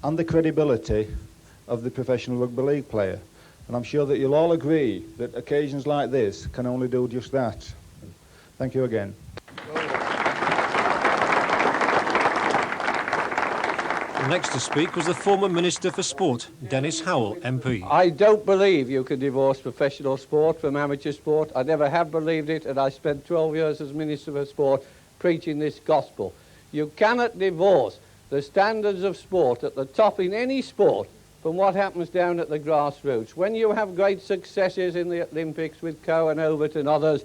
S7: and the credibility of the professional rugby league player. And I'm sure that you'll all agree that occasions like this can only do just that. Thank you again.
S2: Next to speak was the former Minister for Sport, Dennis Howell, MP.
S12: I don't believe you can divorce professional sport from amateur sport. I never have believed it, and I spent 12 years as Minister for Sport preaching this gospel. You cannot divorce the standards of sport at the top in any sport from what happens down at the grassroots. When you have great successes in the Olympics with Coe and Overt and others,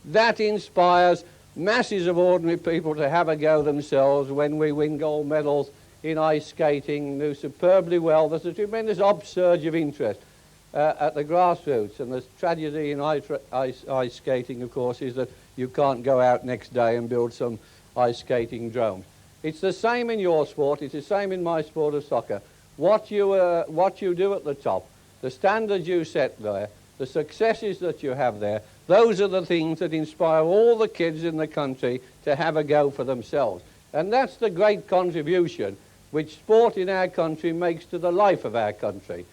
S12: that inspires masses of ordinary people to have a go themselves. When we win gold medals in ice skating, do superbly well, there's a tremendous upsurge of interest at the grassroots. And the tragedy in ice skating, of course, is that you can't go out next day and build some ice skating drones. It's the same in your sport, it's the same in my sport of soccer. What you do at the top, the standards you set there, the successes that you have there, those are the things that inspire all the kids in the country to have a go for themselves. And that's the great contribution which sport in our country makes to the life of our country.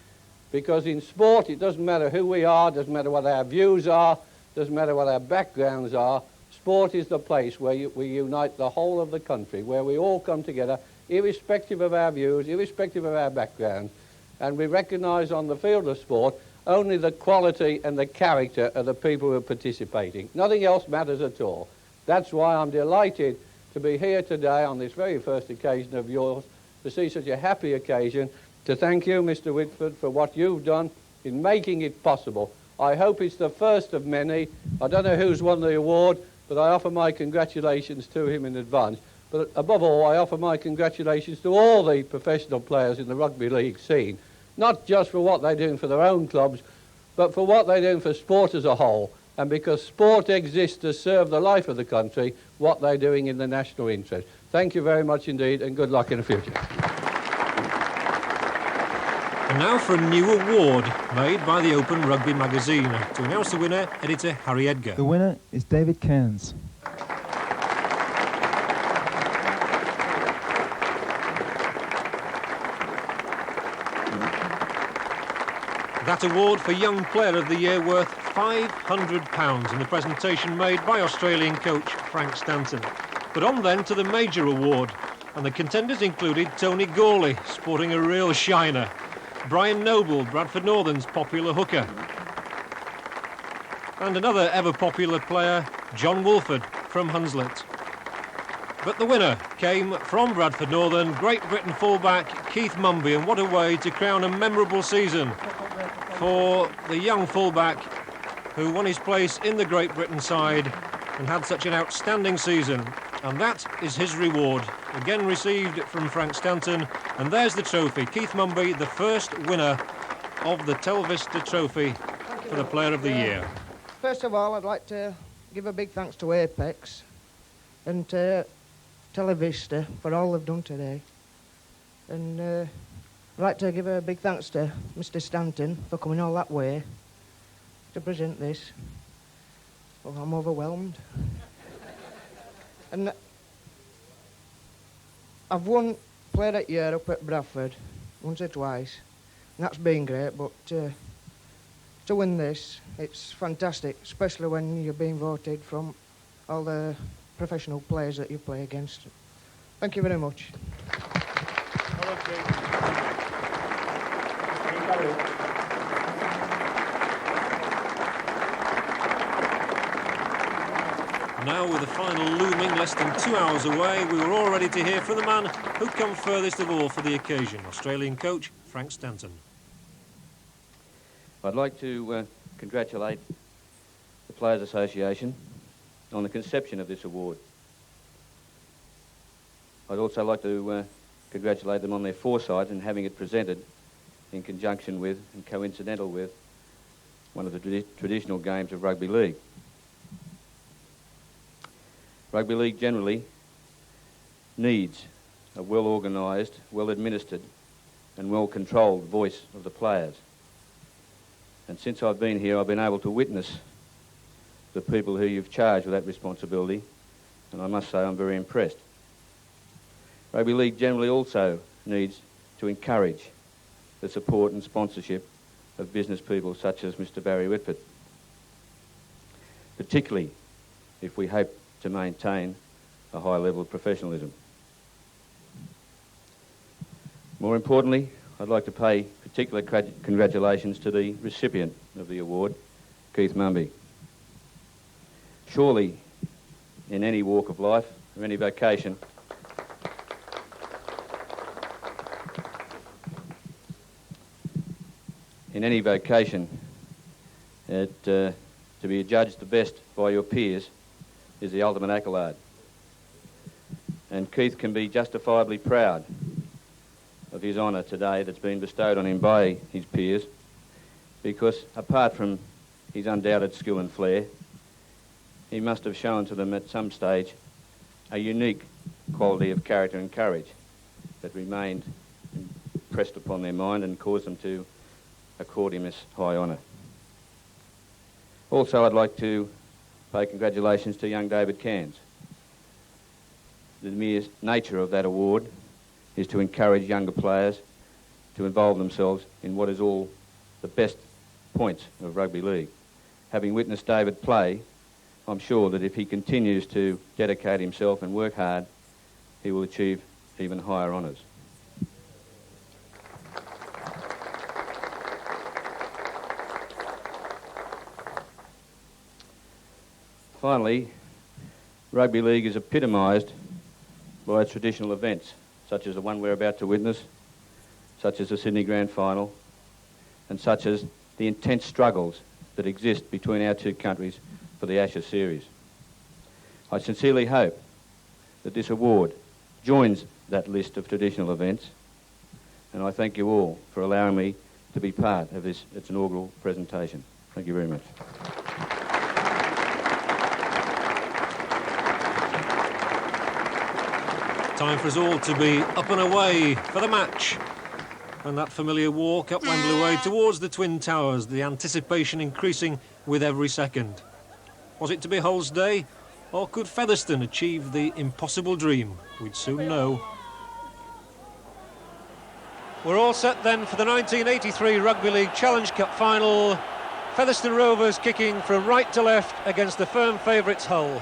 S12: Because in sport, it doesn't matter who we are, doesn't matter what our views are, doesn't matter what our backgrounds are. Sport is the place where we unite the whole of the country, where we all come together, irrespective of our views, irrespective of our background, and we recognise on the field of sport only the quality and the character of the people who are participating. Nothing else matters at all. That's why I'm delighted to be here today on this very first occasion of yours, to see such a happy occasion, to thank you, Mr. Whitford, for what you've done in making it possible. I hope it's the first of many. I don't know who's won the award, but I offer my congratulations to him in advance. But above all, I offer my congratulations to all the professional players in the rugby league scene, not just for what they're doing for their own clubs, but for what they're doing for sport as a whole. And because sport exists to serve the life of the country, what they're doing in the national interest. Thank you very much indeed, and good luck in the future.
S2: And now for a new award made by the Open Rugby magazine. To announce the winner, editor Harry Edgar.
S13: The winner is David Cairns.
S2: That award for Young Player of the Year worth £500 in the presentation made by Australian coach Frank Stanton. But on then to the major award, and the contenders included Tony Gawley, sporting a real shiner, Brian Noble, Bradford Northern's popular hooker, and another ever-popular player, John Wolford from Hunslet. But the winner came from Bradford Northern, Great Britain fullback Keith Mumby, and what a way to crown a memorable season for the young fullback who won his place in the Great Britain side and had such an outstanding season. And that is his reward, again received from Frank Stanton. And there's the trophy. Keith Mumby, the first winner of the Telvista Trophy for the Player of the Year.
S14: First of all, I'd like to give a big thanks to Apex and to Televista for all they've done today. And I'd like to give a big thanks to Mr. Stanton for coming all that way to present this. Well, I'm overwhelmed. And I've won Player at Year up at Bradford once or twice, and that's been great, but to win this, it's fantastic, especially when you're being voted from all the professional players that you play against. Thank you very much.
S2: Now, with the final looming less than 2 hours away, we were all ready to hear from the man who'd come furthest of all for the occasion, Australian coach Frank Stanton.
S16: I'd like to congratulate the Players Association on the conception of this award. I'd also like to congratulate them on their foresight in having it presented in conjunction with and coincidental with one of the traditional games of rugby league. Rugby league generally needs a well-organised, well-administered and well-controlled voice of the players. And since I've been here, I've been able to witness the people who you've charged with that responsibility, and I must say I'm very impressed. Rugby league generally also needs to encourage the support and sponsorship of business people such as Mr. Barry Whitford, particularly if we hope to maintain a high level of professionalism. More importantly, I'd like to pay particular congratulations to the recipient of the award, Keith Mumby. Surely, in any walk of life or any vocation, to be judged the best by your peers is the ultimate accolade. And Keith can be justifiably proud of his honour today that's been bestowed on him by his peers, because apart from his undoubted skill and flair, he must have shown to them at some stage a unique quality of character and courage that remained impressed upon their mind and caused them to accord him this high honour. Also, I'd like to pay congratulations to young David Cairns. The mere nature of that award is to encourage younger players to involve themselves in what is all the best points of rugby league. Having witnessed David play, I'm sure that if he continues to dedicate himself and work hard, he will achieve even higher honours. Finally, rugby league is epitomised by its traditional events, such as the one we're about to witness, such as the Sydney Grand Final, and such as the intense struggles that exist between our two countries for the Ashes series. I sincerely hope that this award joins that list of traditional events, and I thank you all for allowing me to be part of its inaugural presentation. Thank you very much.
S2: Time for us all to be up and away for the match. And that familiar walk up Wembley Way towards the Twin Towers, the anticipation increasing with every second. Was it to be Hull's day, or could Featherstone achieve the impossible dream? We'd soon know.
S1: We're all set then for the 1983 Rugby League Challenge Cup final. Featherstone Rovers kicking from right to left against the firm favourites Hull.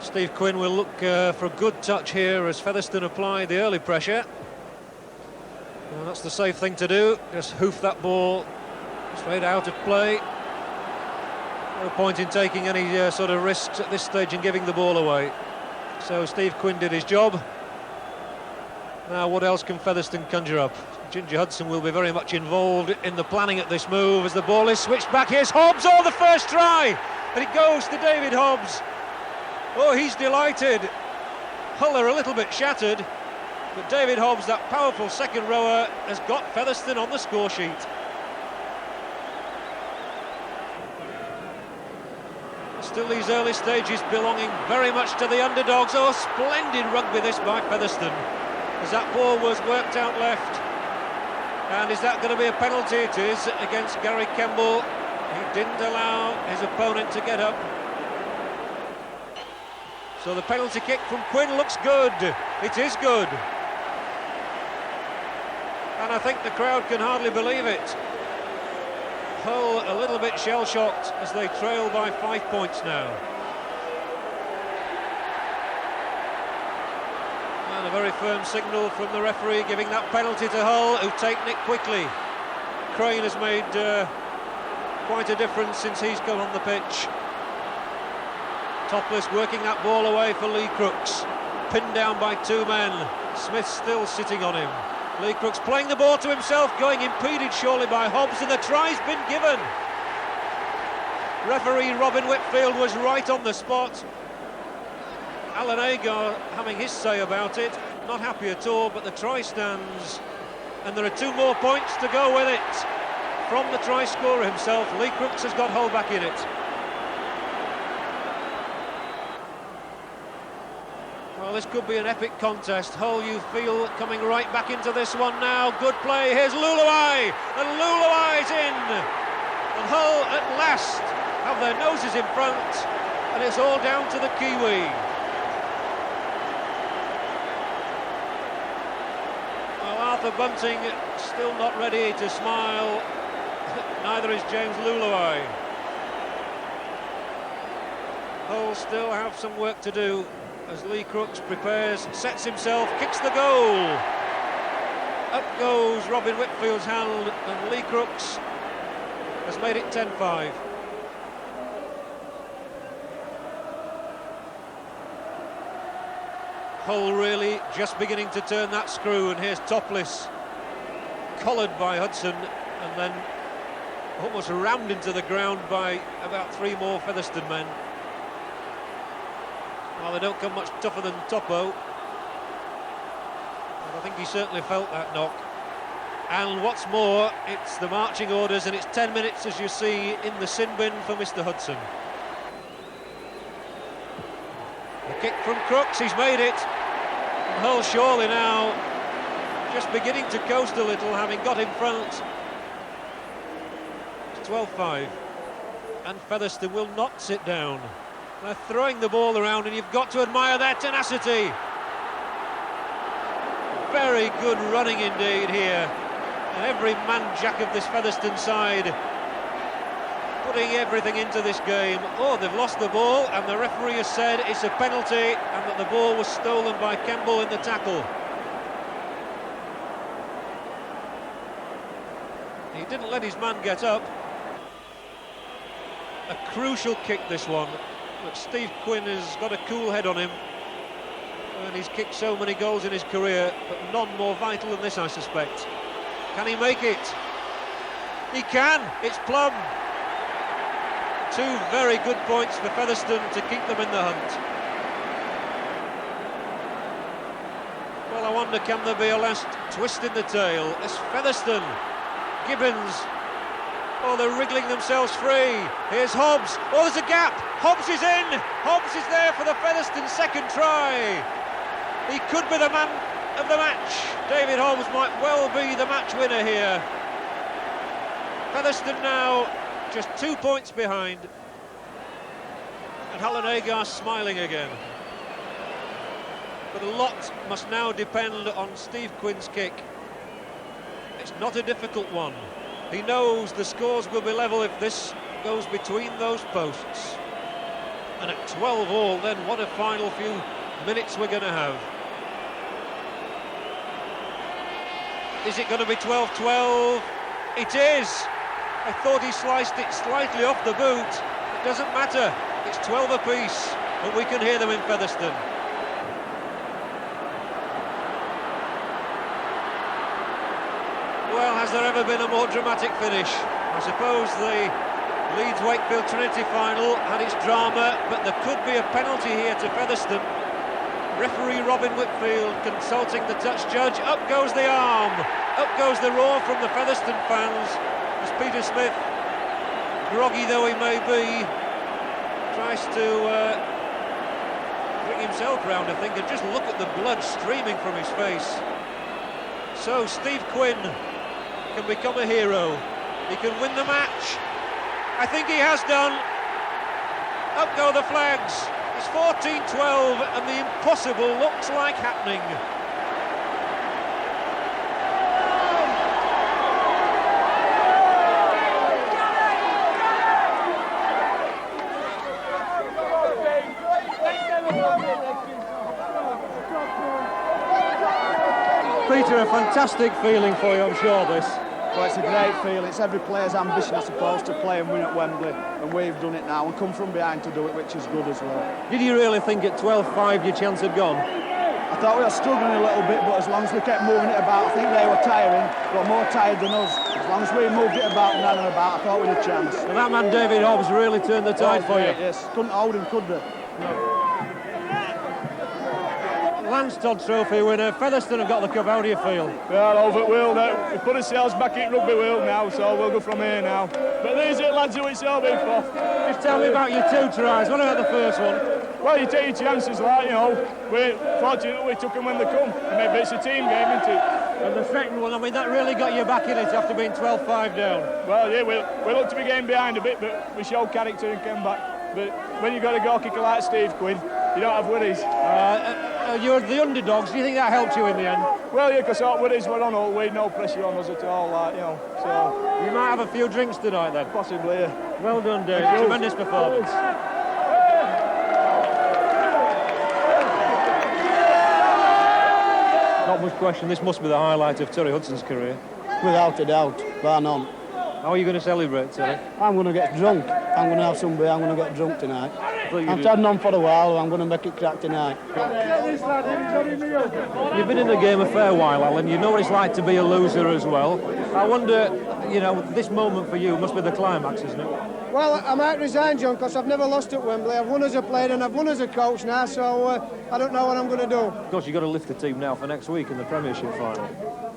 S1: Steve Quinn will look for a good touch here as Featherstone apply the early pressure. And that's the safe thing to do, just hoof that ball straight out of play. No point in taking any sort of risks at this stage and giving the ball away. So Steve Quinn did his job. Now what else can Featherstone conjure up? Ginger Hudson will be very much involved in the planning at this move as the ball is switched back. Here's Hobbs, oh, the first try! And it goes to David Hobbs. Oh, he's delighted. Hull are a little bit shattered, but David Hobbs, that powerful second rower, has got Featherstone on the score sheet. Still these early stages belonging very much to the underdogs. Oh, splendid rugby this by Featherstone, as that ball was worked out left. And is that going to be a penalty? It is, against Gary Kemble. He didn't allow his opponent to get up. So the penalty kick from Quinn looks good. It is good. And I think the crowd can hardly believe it. Hull a little bit shell-shocked as they trail by 5 points now. And a very firm signal from the referee giving that penalty to Hull, who've taken it quickly. Crane has made quite a difference since he's come on the pitch. Topless working that ball away for Lee Crooks, pinned down by two men. Smith still sitting on him. Lee Crooks playing the ball to himself, going impeded surely by Hobbs, and the try's been given. Referee Robin Whitfield was right on the spot. Alan Agar having his say about it, not happy at all, but the try stands, and there are 2 more points to go with it. From the try scorer himself, Lee Crooks has got Hull back in it. Well, this could be an epic contest. Hull, you feel, coming right back into this one now. Good play, here's Luluai, and Luluai's in. And Hull at last have their noses in front, and it's all down to the Kiwi. Well, Arthur Bunting still not ready to smile. Neither is James Luluai. Hull still have some work to do as Lee Crooks prepares, sets himself, kicks the goal. Up goes Robin Whitfield's hand, and Lee Crooks has made it 10-5. Hull really just beginning to turn that screw, and here's Topless, collared by Hudson, and then almost rammed into the ground by about 3 more Featherstone men. Well, they don't come much tougher than Topo, but I think he certainly felt that knock. And what's more, it's the marching orders, and it's 10 minutes, as you see, in the sin bin for Mr. Hudson. The kick from Crooks, he's made it. And Hull surely now just beginning to coast a little, having got in front. It's 12-5, and Featherstone will not sit down. They're throwing the ball around, and you've got to admire their tenacity. Very good running indeed here. And every man-jack of this Featherstone side putting everything into this game. Oh, they've lost the ball, and the referee has said it's a penalty and that the ball was stolen by Campbell in the tackle. He didn't let his man get up. A crucial kick, this one, but Steve Quinn has got a cool head on him, and he's kicked so many goals in his career, but none more vital than this, I suspect. Can he make it? He can. It's plumb. 2 very good points for Featherstone to keep them in the hunt. Well, I wonder, can there be a last twist in the tail? As Featherstone, Gibbons, oh, they're wriggling themselves free. Here's Hobbs. Oh, there's a gap. Hobbs is in. Hobbs is there for the Featherstone second try. He could be the man of the match. David Hobbs might well be the match winner here. Featherstone now just 2 points behind, and Alan Agar smiling again. But a lot must now depend on Steve Quinn's kick. It's not a difficult one. He knows the scores will be level if this goes between those posts. And at 12 all, then what a final few minutes we're going to have. Is it going to be 12-12? It is. I thought he sliced it slightly off the boot. It doesn't matter. It's 12 apiece, but we can hear them in Featherstone. Well, has there ever been a more dramatic finish? I suppose the Leeds Wakefield Trinity final had its drama, but there could be a penalty here to Featherstone. Referee Robin Whitfield consulting the touch judge. Up goes the arm. Up goes the roar from the Featherstone fans as Peter Smith, groggy though he may be, tries to bring himself round, I think, and just look at the blood streaming from his face. So Steve Quinn can become a hero. He can win the match. I think he has done. Up go the flags. It's 14-12 and the impossible looks like happening.
S2: Peter, a fantastic feeling for you, I'm sure, this.
S17: Well, it's a great feeling. It's every player's ambition, I suppose, to play and win at Wembley, and we've done it now and come from behind to do it, which is good as well.
S2: Did you really think at 12-5 your chance had gone?
S17: I thought we were struggling a little bit, but as long as we kept moving it about, I think they were tiring, but more tired than us. As long as we moved it about and ran about, I thought we had a chance.
S2: And that man David Hobbs really turned the tide for you.
S17: Yes, couldn't hold him, could they? No.
S2: Lance Todd Trophy winner, Featherstone have got the cup. How do you feel?
S18: Well, over at Will now. We've put ourselves back in Rugby World now, so we'll go from here now. But these are the lads who it's all been for.
S2: Just tell me about your 2 tries. What about the first one?
S18: Well, you take your chances, like, you know. We're fortunate we took them when they come. And maybe it's a team game, isn't it?
S2: And the second one, I mean, that really got you back in it after being 12-5 down.
S18: Well, yeah, we looked to be getting behind a bit, but we showed character and came back. But when you've got a goal kicker like Steve Quinn, you don't have worries.
S2: You're the underdogs. Do you think that helped you in the end?
S18: Well, yeah, because our worries were on all week, no pressure on us at all, like, you know. So
S2: you might have a few drinks tonight then.
S18: Possibly, yeah.
S2: Well done, Dave. Tremendous performance. Not much question. This must be the highlight of Terry Hudson's career.
S17: Without a doubt, bar none.
S2: How are you going to celebrate, Terry?
S17: I'm going to get drunk. I'm going to have some beer. I'm going to get drunk tonight. I've had none for a while. I'm going to make it crack tonight.
S2: You've been in the game a fair while, Alan. You know what it's like to be a loser as well. I wonder, you know, this moment for you must be the climax, isn't it?
S19: Well, I might resign, John, because I've never lost at Wembley. I've won as a player and I've won as a coach now, so I don't know what I'm going to do.
S2: Of course, you've got to lift the team now for next week in the Premiership final.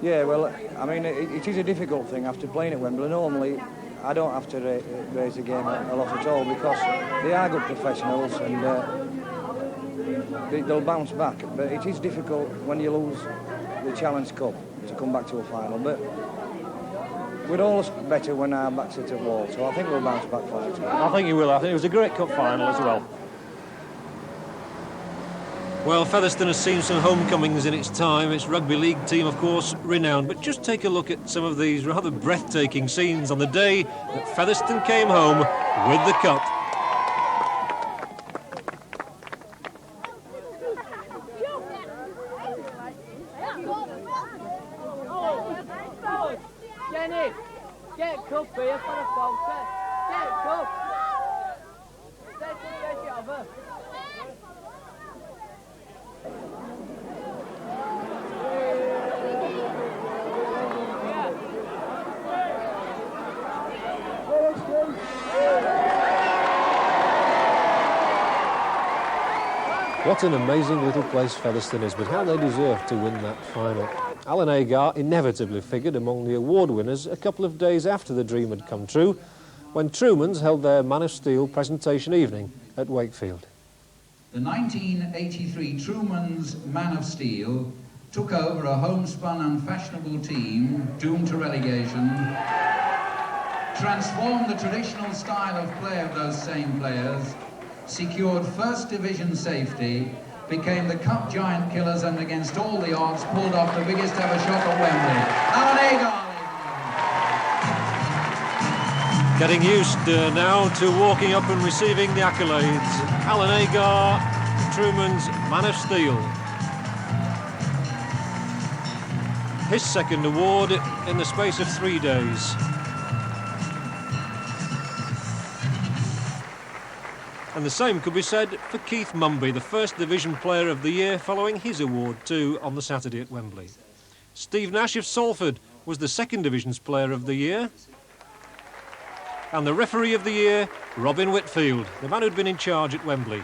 S8: Yeah, well, I mean, it is a difficult thing after playing at Wembley. Normally, I don't have to raise the game a lot at all because they are good professionals and they'll bounce back. But it is difficult when you lose the Challenge Cup to come back to a final. But we're always better when our backs are to the wall, so I think we'll bounce back for next week.
S2: I think you will. I think it was a great cup final as well. Well, Featherstone has seen some homecomings in its time. Its rugby league team, of course, renowned. But just take a look at some of these rather breathtaking scenes on the day that Featherstone came home with the cup.
S3: Jenny, get a cup here for the folks. Get a cup. Take it over.
S2: What an amazing little place Featherstone is, but how they deserve to win that final. Alan Agar inevitably figured among the award winners a couple of days after the dream had come true, when Trumans held their Man of Steel presentation evening at Wakefield.
S15: The 1983 Trumans Man of Steel took over a homespun and fashionable team doomed to relegation, transformed the traditional style of play of those same players, secured First Division safety, became the cup giant killers, and against all the odds pulled off the biggest ever shock at Wembley. Alan Agar!
S2: Getting used now to walking up and receiving the accolades. Alan Agar, Truman's Man of Steel. His second award in the space of 3 days. And the same could be said for Keith Mumby, the First Division Player of the Year, following his award too on the Saturday at Wembley. Steve Nash of Salford was the Second Division's Player of the Year. And the Referee of the Year, Robin Whitfield, the man who'd been in charge at Wembley.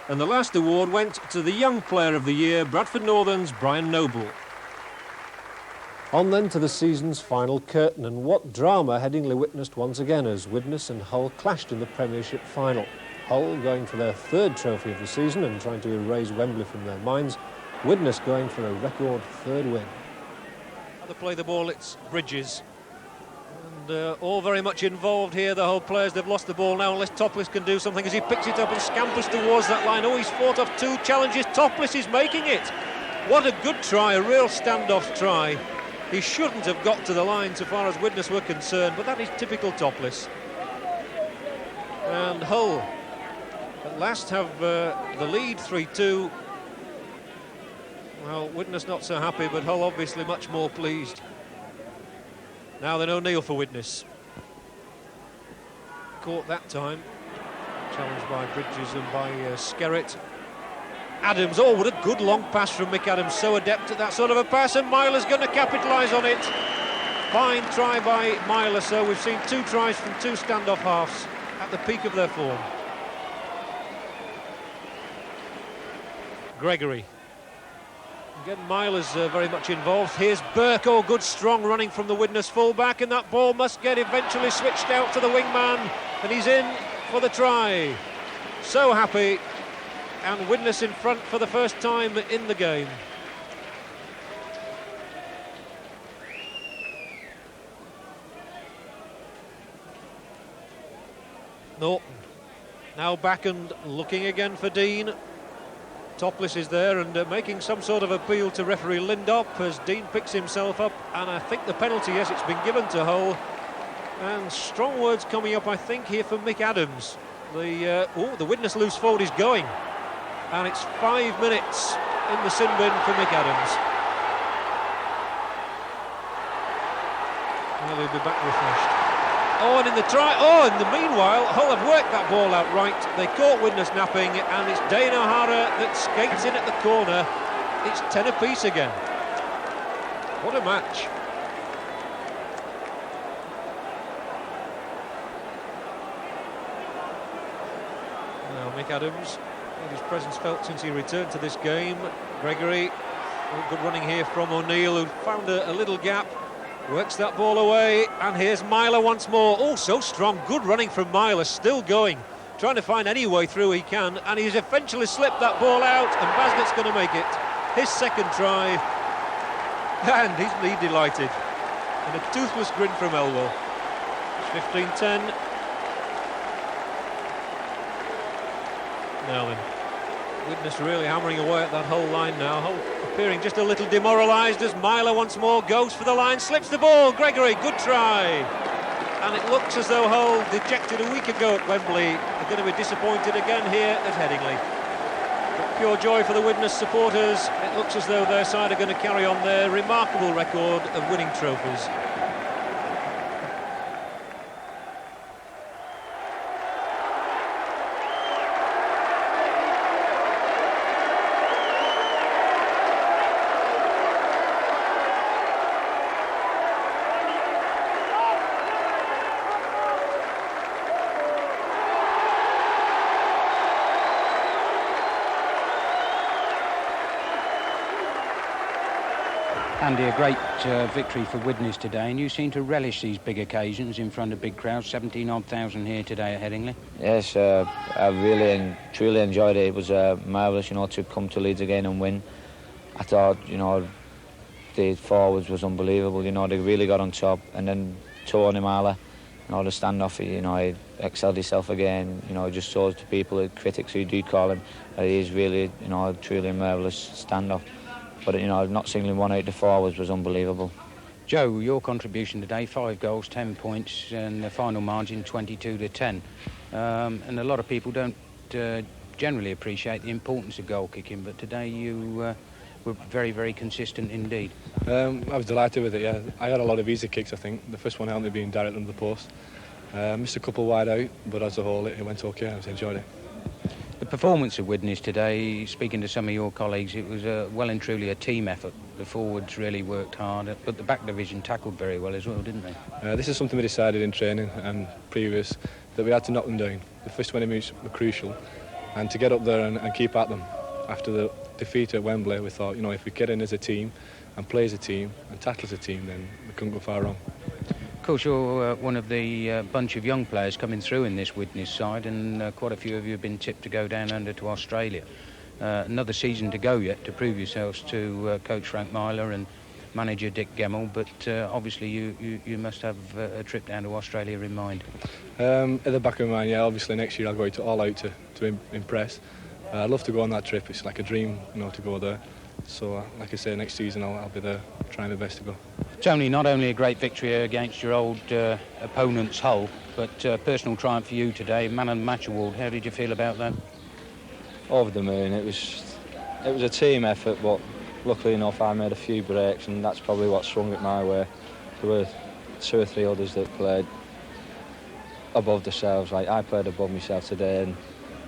S2: And the last award went to the Young Player of the Year, Bradford Northern's Brian Noble. On then to the season's final curtain, and what drama Headingley witnessed once again as Widnes and Hull clashed in the Premiership final. Hull going for their third trophy of the season and trying to erase Wembley from their minds. Widnes going for a record third win. How they play the ball, it's Bridges. And all very much involved here, the Hull players. They've lost the ball now unless Topless can do something as he picks it up and scampers towards that line. Oh, he's fought off 2 challenges. Topless is making it. What a good try, a real standoff try. He shouldn't have got to the line so far as Widnes were concerned, but that is typical Topless. And Hull at last have the lead 3-2. Well, Widnes not so happy, but Hull obviously much more pleased. Now then O'Neill for Widnes. Caught that time. Challenged by Bridges and by Skerritt. Adams, oh, what a good long pass from Mick Adams, so adept at that sort of a pass, and Myler's going to capitalise on it. Fine try by Myler, so we've seen 2 tries from 2 standoff halves at the peak of their form. Gregory. Again, Myler's very much involved. Here's Burke, oh, good strong running from the Widnes full-back, and that ball must get eventually switched out to the wingman, and he's in for the try. So happy. And Widnes in front for the first time in the game. Norton now back and looking again for Dean. Topless is there and making some sort of appeal to referee Lindop as Dean picks himself up, and I think the penalty, yes, it's been given to Hull. And strong words coming up, I think, here for Mick Adams. The Widnes loose forward is going. And it's 5 minutes in the sin bin for Mick Adams. Well, he'll be back refreshed. Oh, and in the meanwhile, Hull have worked that ball out right. They caught Widnes napping, and it's Dane O'Hara that skates in at the corner. It's 10 apiece again. What a match. Now Mick Adams, his presence felt since he returned to this game. Gregory, good running here from O'Neill, who found a little gap, works that ball away, and here's Myler once more. Oh, so strong, good running from Myler, still going, trying to find any way through he can, and he's eventually slipped that ball out, and Basnett's going to make it. His second try, and he's delighted. And a toothless grin from Elwell. 15-10. now then. Widnes really hammering away at that whole line now. Hull appearing just a little demoralised as Myler once more goes for the line, slips the ball. Gregory, good try. And it looks as though Hull, dejected a week ago at Wembley, are going to be disappointed again here at Headingley. But pure joy for the Widnes supporters. It looks as though their side are going to carry on their remarkable record of winning trophies.
S4: Andy, a great victory for Widnes today, and you seem to relish these big occasions in front of big crowds. 17,000 here today at Headingley.
S20: Yes, I really and truly enjoyed it. It was marvellous, you know, to come to Leeds again and win. I thought, you know, the forwards was unbelievable. You know, they really got on top, and then Tony Marler, you know, the standoff, you know, he excelled himself again. You know, just shows to people, the critics who do call him, that he is really, you know, truly a marvellous standoff. But, you know, not singling one out the forwards was unbelievable.
S4: Joe, your contribution today, 5 goals, 10 points, and the final margin 22-10. And a lot of people don't generally appreciate the importance of goal kicking, but today you were very, very consistent indeed.
S21: I was delighted with it, yeah. I had a lot of easy kicks, I think. The first one helped me being direct under the post. Missed a couple wide out, but as a whole it went okay. I enjoyed it.
S4: The performance of Widnes today, speaking to some of your colleagues, it was well and truly a team effort. The forwards really worked hard, but the back division tackled very well as well, didn't they?
S21: This is something we decided in training and previous, that we had to knock them down. The first 20 minutes were crucial, and to get up there and keep at them. After the defeat at Wembley, we thought, you know, if we get in as a team and play as a team and tackle as a team, then we couldn't go far wrong.
S4: Of course, you're one of the bunch of young players coming through in this Widnes side, and quite a few of you have been tipped to go down under to Australia. Another season to go yet to prove yourselves to Coach Frank Myler and manager Dick Gemmell, but obviously you must have a trip down to Australia in mind.
S21: At the back of my mind, yeah, obviously next year I'll go all out to impress. I'd love to go on that trip. It's like a dream, you know, to go there. So, like I say, next season I'll be there trying my best to go.
S4: Tony, not only a great victory against your old opponent's Hull, but personal triumph for you today, Man of the Match award. How did you feel about that?
S8: Over the moon. It was a team effort, but luckily enough I made a few breaks, and that's probably what swung it my way. There were 2 or 3 others that played above themselves. Like I played above myself today, and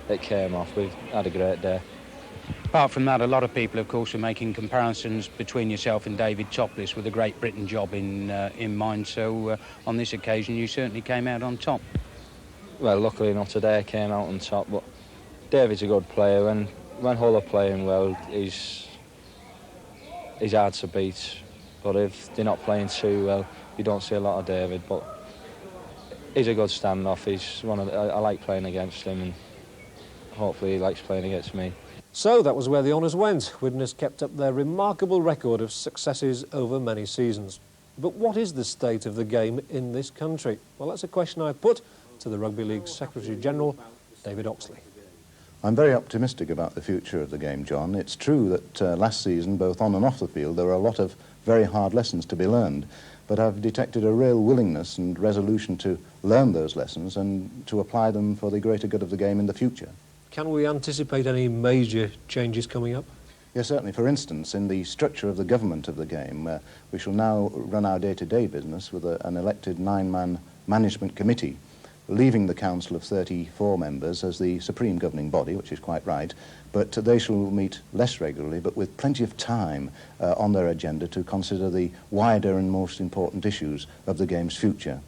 S8: it came off. We had a great day.
S4: Apart from that, a lot of people, of course, are making comparisons between yourself and David Topless with a Great Britain job in mind. So, on this occasion, you certainly came out on top.
S8: Well, luckily enough, today I came out on top. But David's a good player, and when Hull are playing well, he's hard to beat. But if they're not playing too well, you don't see a lot of David. But he's a good standoff. He's I like playing against him, and hopefully he likes playing against me.
S2: So that was where the honours went. Widnes kept up their remarkable record of successes over many seasons. But what is the state of the game in this country? Well, that's a question I put to the Rugby League Secretary-General, David Oxley.
S22: I'm very optimistic about the future of the game, John. It's true that last season, both on and off the field, there were a lot of very hard lessons to be learned, but I've detected a real willingness and resolution to learn those lessons and to apply them for the greater good of the game in the future.
S2: Can we anticipate any major changes coming up?
S22: Yes, certainly. For instance, in the structure of the government of the game, we shall now run our day-to-day business with an elected 9-man management committee, leaving the council of 34 members as the supreme governing body, which is quite right, but they shall meet less regularly, but with plenty of time on their agenda to consider the wider and most important issues of the game's future.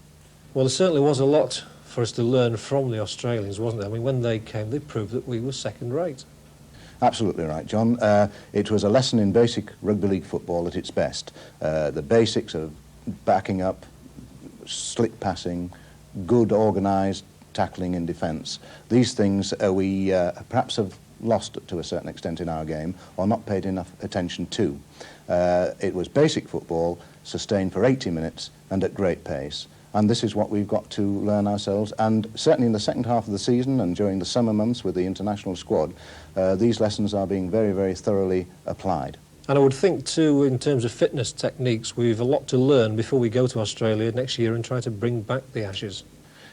S2: Well, there certainly was a lot for us to learn from the Australians, wasn't there? I mean, when they came, they proved that we were second-rate.
S22: Absolutely right, John. It was a lesson in basic rugby league football at its best. The basics of backing up, slick passing, good organised tackling in defence. These things we perhaps have lost to a certain extent in our game, or not paid enough attention to. It was basic football, sustained for 80 minutes and at great pace. and this is what we've got to learn ourselves. And certainly in the second half of the season and during the summer months with the international squad, these lessons are being very, very thoroughly applied.
S2: And I would think too, in terms of fitness techniques, we've a lot to learn before we go to Australia next year and try to bring back the Ashes.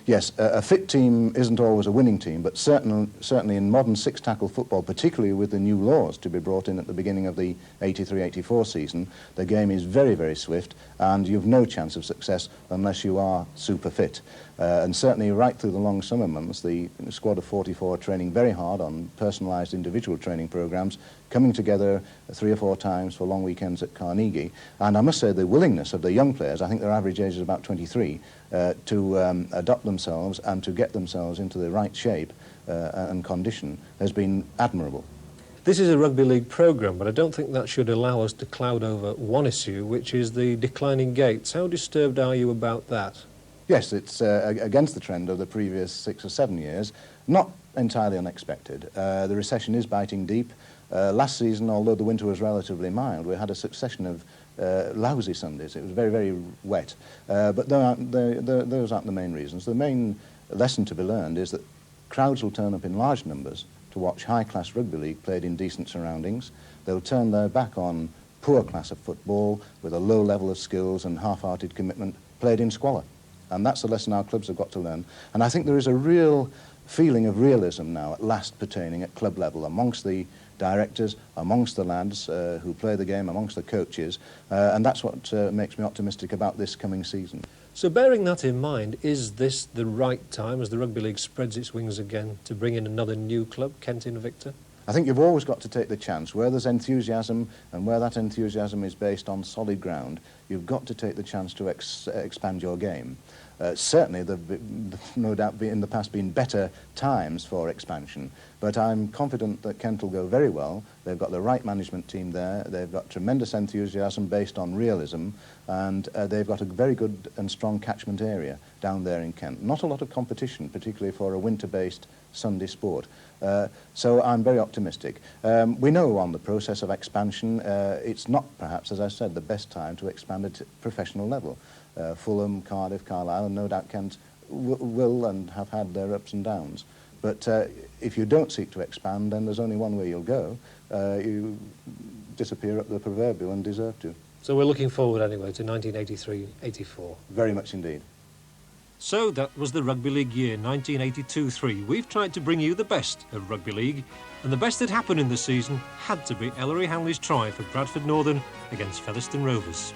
S22: Yes, a fit team isn't always a winning team, but certainly in modern six-tackle football, particularly with the new laws to be brought in at the beginning of the 83-84 season, the game is very, very swift, and you've no chance of success unless you are super fit. And certainly right through the long summer months, the squad of 44 are training very hard on personalised individual training programmes, coming together 3 or 4 times for long weekends at Carnegie. And I must say the willingness of the young players, I think their average age is about 23, to adopt themselves and to get themselves into the right shape and condition has been admirable.
S2: This is a rugby league programme, but I don't think that should allow us to cloud over one issue, which is the declining gates. How disturbed are you about that?
S22: Yes, it's against the trend of the previous 6 or 7 years, not entirely unexpected. The recession is biting deep. Last season, although the winter was relatively mild, we had a succession of lousy Sundays. It was very, very wet. But those aren't the main reasons. The main lesson to be learned is that crowds will turn up in large numbers to watch high-class rugby league played in decent surroundings. They'll turn their back on poor class of football with a low level of skills and half-hearted commitment played in squalor. And that's a lesson our clubs have got to learn. And I think there is a real feeling of realism now at last pertaining at club level amongst the directors, amongst the lads who play the game, amongst the coaches, and that's what makes me optimistic about this coming season.
S2: So bearing that in mind, is this the right time, as the Rugby League spreads its wings again, to bring in another new club, Kent Invicta?
S22: I think you've always got to take the chance. Where there's enthusiasm and where that enthusiasm is based on solid ground, you've got to take the chance to expand your game. Certainly, there've no doubt in the past been better times for expansion, but I'm confident that Kent will go very well. They've got the right management team there, they've got tremendous enthusiasm based on realism, and they've got a very good and strong catchment area down there in Kent. Not a lot of competition, particularly for a winter-based Sunday sport. So I'm very optimistic. We know on the process of expansion, it's not perhaps, as I said, the best time to expand at professional level. Fulham, Cardiff, Carlisle, and no doubt Kent will and have had their ups and downs. But if you don't seek to expand, then there's only one way you'll go. You disappear up the proverbial and deserve to.
S2: So we're looking forward anyway to 1983-84.
S22: Very much indeed.
S2: So that was the Rugby League year 1982-3. We've tried to bring you the best of Rugby League, and the best that happened in the season had to be Ellery Hanley's try for Bradford Northern against Featherstone Rovers.